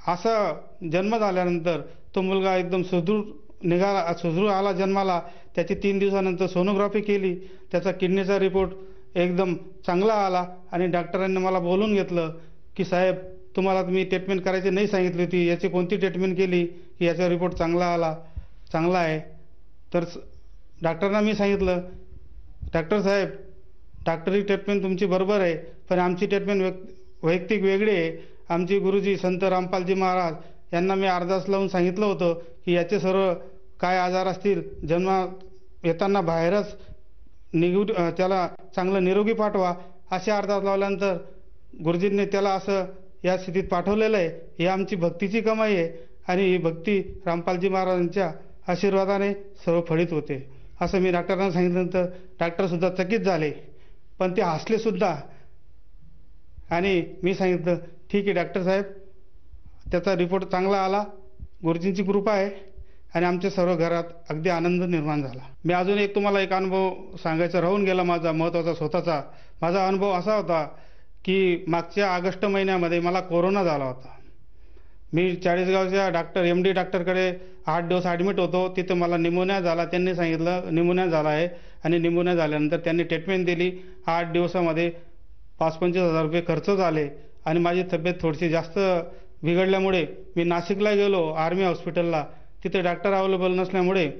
असं जन्म झाल्यानंतर तो मुलगा एकदम सुदृढ आला जन्माला. त्याची 3 दिवसानंतर सोनोग्राफी केली, त्याचा किडनीचा रिपोर्ट एकदम चांगला आला, आणि डॉक्टरांनी मला बोलून घेतलं की साहेब, तुम्हाला मी ट्रीटमेंट करायची नाही सांगितली होती, याची कोणती ट्रीटमेंट केली की याचा रिपोर्ट चांगला आहे. तर डॉक्टरांना मी सांगितलं, डॉक्टर साहेब, डॉक्टरी ट्रीटमेंट तुमची बरोबर आहे, पण आमची ट्रीटमेंट वैयक्तिक वेगळी आहे. आमचे गुरुजी संत रामपालजी महाराज यांना मी अरदास लावून सांगितलं होतं की याचे सर्व काय आजार असतील जन्मात येताना बाहेरच त्याला चांगलं निरोगी पाठवा. असे अरदास लावल्यानंतर गुरुजींनी त्याला असं या स्थितीत पाठवलेलं आहे. ही आमची भक्तीची कमाई आहे, आणि ही भक्ती रामपालजी महाराजांच्या आशीर्वादाने सर्व फळीत होते, असं मी डॉक्टरांना सांगितल्यानंतर डॉक्टरसुद्धा चकित झाले, पण ते हसलेसुद्धा. आणि मी सांगितलं, ठीक आहे डॉक्टर साहेब, त्याचा रिपोर्ट चांगला आला, गुरुजींची कृपा आहे आणि आमच्या सर्व घरात अगदी आनंद निर्माण झाला. मी अजून तुम्हाला एक अनुभव सांगायचा राहून गेला माझा महत्त्वाचा स्वतःचा. माझा अनुभव असा होता की मागच्या ऑगस्ट महिन्यामध्ये मला कोरोना झाला होता. मी चाळीसगावच्या MD डॉक्टरकडे 8 दिवस ॲडमिट होतो. तिथं मला निमोनिया झाला. त्यांनी सांगितलं निमोनिया झाला आहे आणि निमोनिया झाल्यानंतर त्यांनी ट्रीटमेंट दिली. 8 दिवसामध्ये 25-25 हजार रुपये खर्च झाले आणि माझी तब्येत थोडीशी जास्त बिघडल्यामुळे मी नाशिकला गेलो आर्मी हॉस्पिटलला. तिथे डॉक्टर अवेलेबल नसल्यामुळे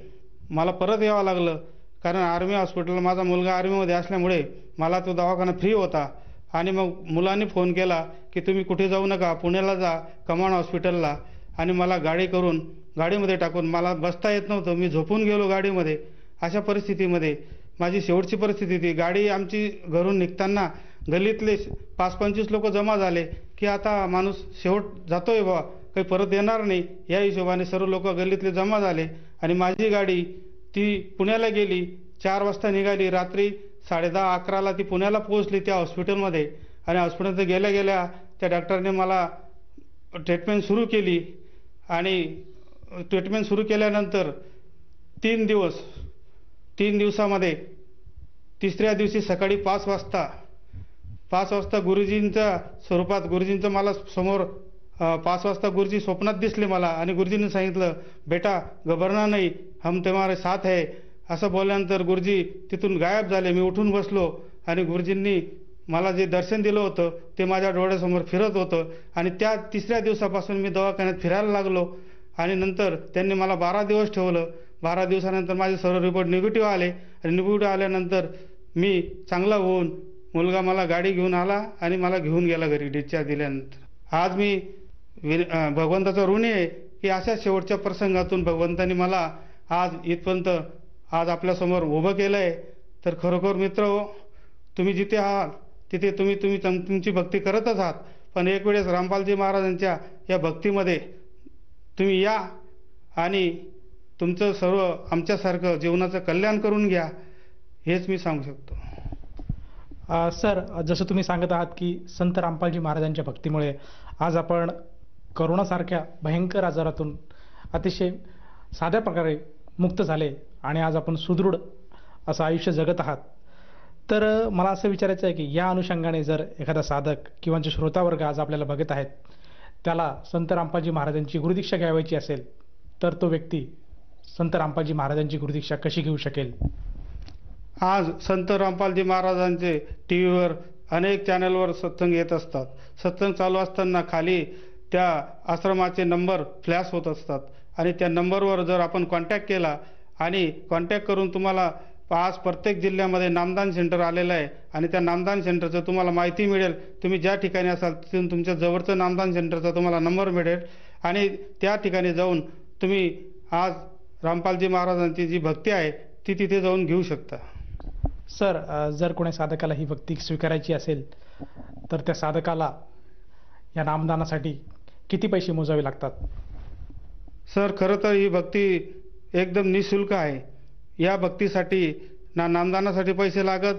मला परत यावं लागलं, कारण आर्मी हॉस्पिटलला माझा मुलगा आर्मीमध्ये असल्यामुळे मला तो दवाखाना फ्री होता. आणि मग मुलांनी फोन केला की तुम्ही कुठे जाऊ नका, पुण्याला जा कमांड हॉस्पिटलला. आणि मला गाडीमध्ये टाकून मला बसता येत नव्हतं. मी झोपून गेलो गाडीमध्ये. अशा परिस्थितीमध्ये माझी शेवटची परिस्थिती होती. गाडी आमची घरून निघताना गल्लीतले 5-25 लोक जमा झाले की आता माणूस शेवट जातोय बा, काही परत येणार नाही, या हिशोबाने सर्व लोक गल्लीतले जमा झाले. आणि माझी गाडी ती पुण्याला गेली. 4 वाजता निघाली. रात्री 10:30-11ला ती पुण्याला पोहोचली त्या हॉस्पिटलमध्ये. आणि हॉस्पिटलमध्ये गेल्या गेल्या त्या डॉक्टरने मला ट्रीटमेंट सुरू केली. आणि ट्रीटमेंट सुरू केल्यानंतर 3 दिवसामध्ये 3ऱ्या दिवशी सकाळी 5 वाजता गुरुजींच्या स्वरूपात गुरुजींचं मला समोर 5 वाजता गुरुजी स्वप्नात दिसले मला. आणि गुरुजींनी सांगितलं, बेटा घबरना नाही, हम तुम्हारे साथ है. असं बोलल्यानंतर गुरुजी तिथून गायब झाले. मी उठून बसलो आणि गुरुजींनी मला जे दर्शन दिलं होतं ते माझ्या डोळ्यासमोर फिरत होतं. आणि त्या 3ऱ्या दिवसापासून मी दवाखान्यात फिरायला लागलो. आणि नंतर त्यांनी मला 12 दिवस ठेवलं. 12 दिवसानंतर माझे सर्व रिपोर्ट निगेटिव्ह आले. आणि निगेटिव्ह आल्यानंतर मी चांगला होऊन मुलगा मला गाडी घेऊन आला आणि मला घेऊन गेला घरी डिस्चार्ज दिल्यानंतर. आज मी भगवंताचा ऋणी आहे की अशा शेवटच्या प्रसंगातून भगवंतांनी मला आज इथपर्यंत आज आपल्यासमोर उभं केलं आहे. तर खरोखर मित्र हो, तुम्ही जिथे आहात तिथे तुम्ही तुमची भक्ती करतच आहात. पण एक वेळेस रामपालजी महाराजांच्या या भक्तीमध्ये तुम्ही या आणि तुमचं सर्व आमच्यासारखं जीवनाचं कल्याण करून घ्या, हेच मी सांगू शकतो. सर, जसं तुम्ही सांगत आहात की संत रामपालजी महाराजांच्या भक्तीमुळे आज आपण करोनासारख्या भयंकर आजारातून अतिशय साध्या प्रकारे मुक्त झाले आणि आज आपण सुदृढ असं आयुष्य जगत आहात. तर मला असं विचारायचं आहे की या अनुषंगाने जर एखादा साधक किंवा जे श्रोतावर्ग आज आपल्याला बघत आहेत त्याला संत रामपालजी महाराजांची गुरुदीक्षा घ्यावायची असेल तर तो व्यक्ती संत रामपालजी महाराजांची गुरुदीक्षा कशी घेऊ शकेल? आज संत रामपालजी महाराजांचे टीव्हीवर अनेक चॅनलवर सत्संग येत असतात. सत्संग चालू असताना खाली त्या आश्रमाचे नंबर फ्लॅश होत असतात आणि त्या नंबरवर जर आपण कॉन्टॅक्ट केला आणि कॉन्टॅक्ट करून तुम्हाला आज प्रत्येक जिल्ह्यामध्ये नामदान सेंटर आलेलं आहे आणि त्या नामदान सेंटरचं तुम्हाला माहिती मिळेल. तुम्ही ज्या ठिकाणी असाल तिथून तुमच्या जवळचं नामदान सेंटरचा तुम्हाला नंबर मिळेल आणि त्या ठिकाणी जाऊन तुम्ही आज रामपालजी महाराजांची जी भक्ती आहे ती तिथे जाऊन घेऊ शकता. सर, जर कोणी साधकाला ही भक्ती स्वीकारायची असेल तर त्या साधकाला या नामदानासाठी किती पैसे मोजावे लागतात? सर, खरं तर ही भक्ती एकदम निःशुल्क आहे. या भक्तीसाठी नामदानासाठी पैसे लागत,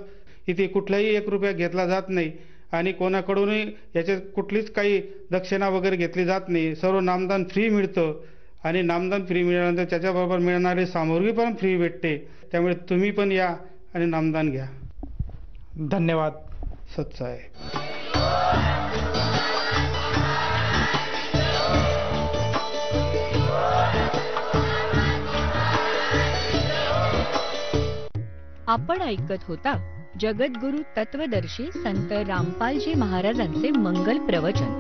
इथे कुठलाही 1 रुपया घेतला जात नाही आणि कोणाकडूनही याच्यात कुठलीच काही दक्षिणा वगैरे घेतली जात नाही. सर्व नामदान फ्री मिळतं आणि नामदान फ्री मिळाल्यानंतर त्याच्याबरोबर मिळणारी सामग्री पण फ्री भेटते. त्यामुळे तुम्ही पण या आणि नामदान घ्या. धन्यवाद. सत्साहेब. आपण ऐकत होता जगद्गुरु तत्वदर्शी संत रामपालजी महाराजांचे मंगल प्रवचन.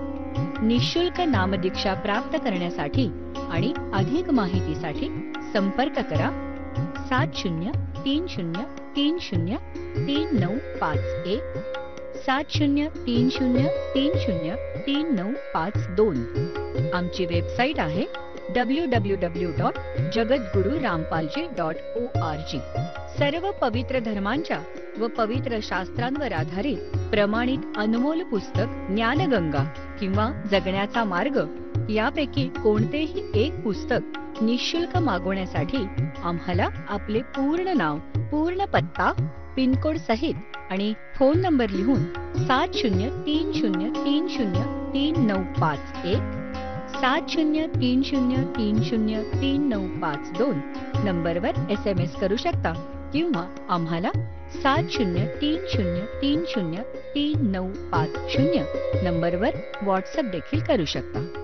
निःशुल्क नामदीक्षा प्राप्त करण्यासाठी आणि अधिक माहितीसाठी संपर्क करा 7030303951 7030303952. आमची वेबसाईट आहे www.jagadgururampalji.org. सर्व पवित्र धर्मांच्या व पवित्र शास्त्रांवर आधारित प्रमाणित अनमोल पुस्तक ज्ञानगंगा किंवा जगण्याचा मार्ग यापैकी कोणतेही एक पुस्तक निःशुल्क मागवण्यासाठी आम्हाला आपले पूर्ण नाव, पूर्ण पत्ता, पिनकोड सहित आणि फोन नंबर लिहून 7030303951 7030303952 नंबरवर SMS करू शकता किंवा आम्हाला 7030303950 नंबरवर व्हॉट्सअप देखील करू शकता.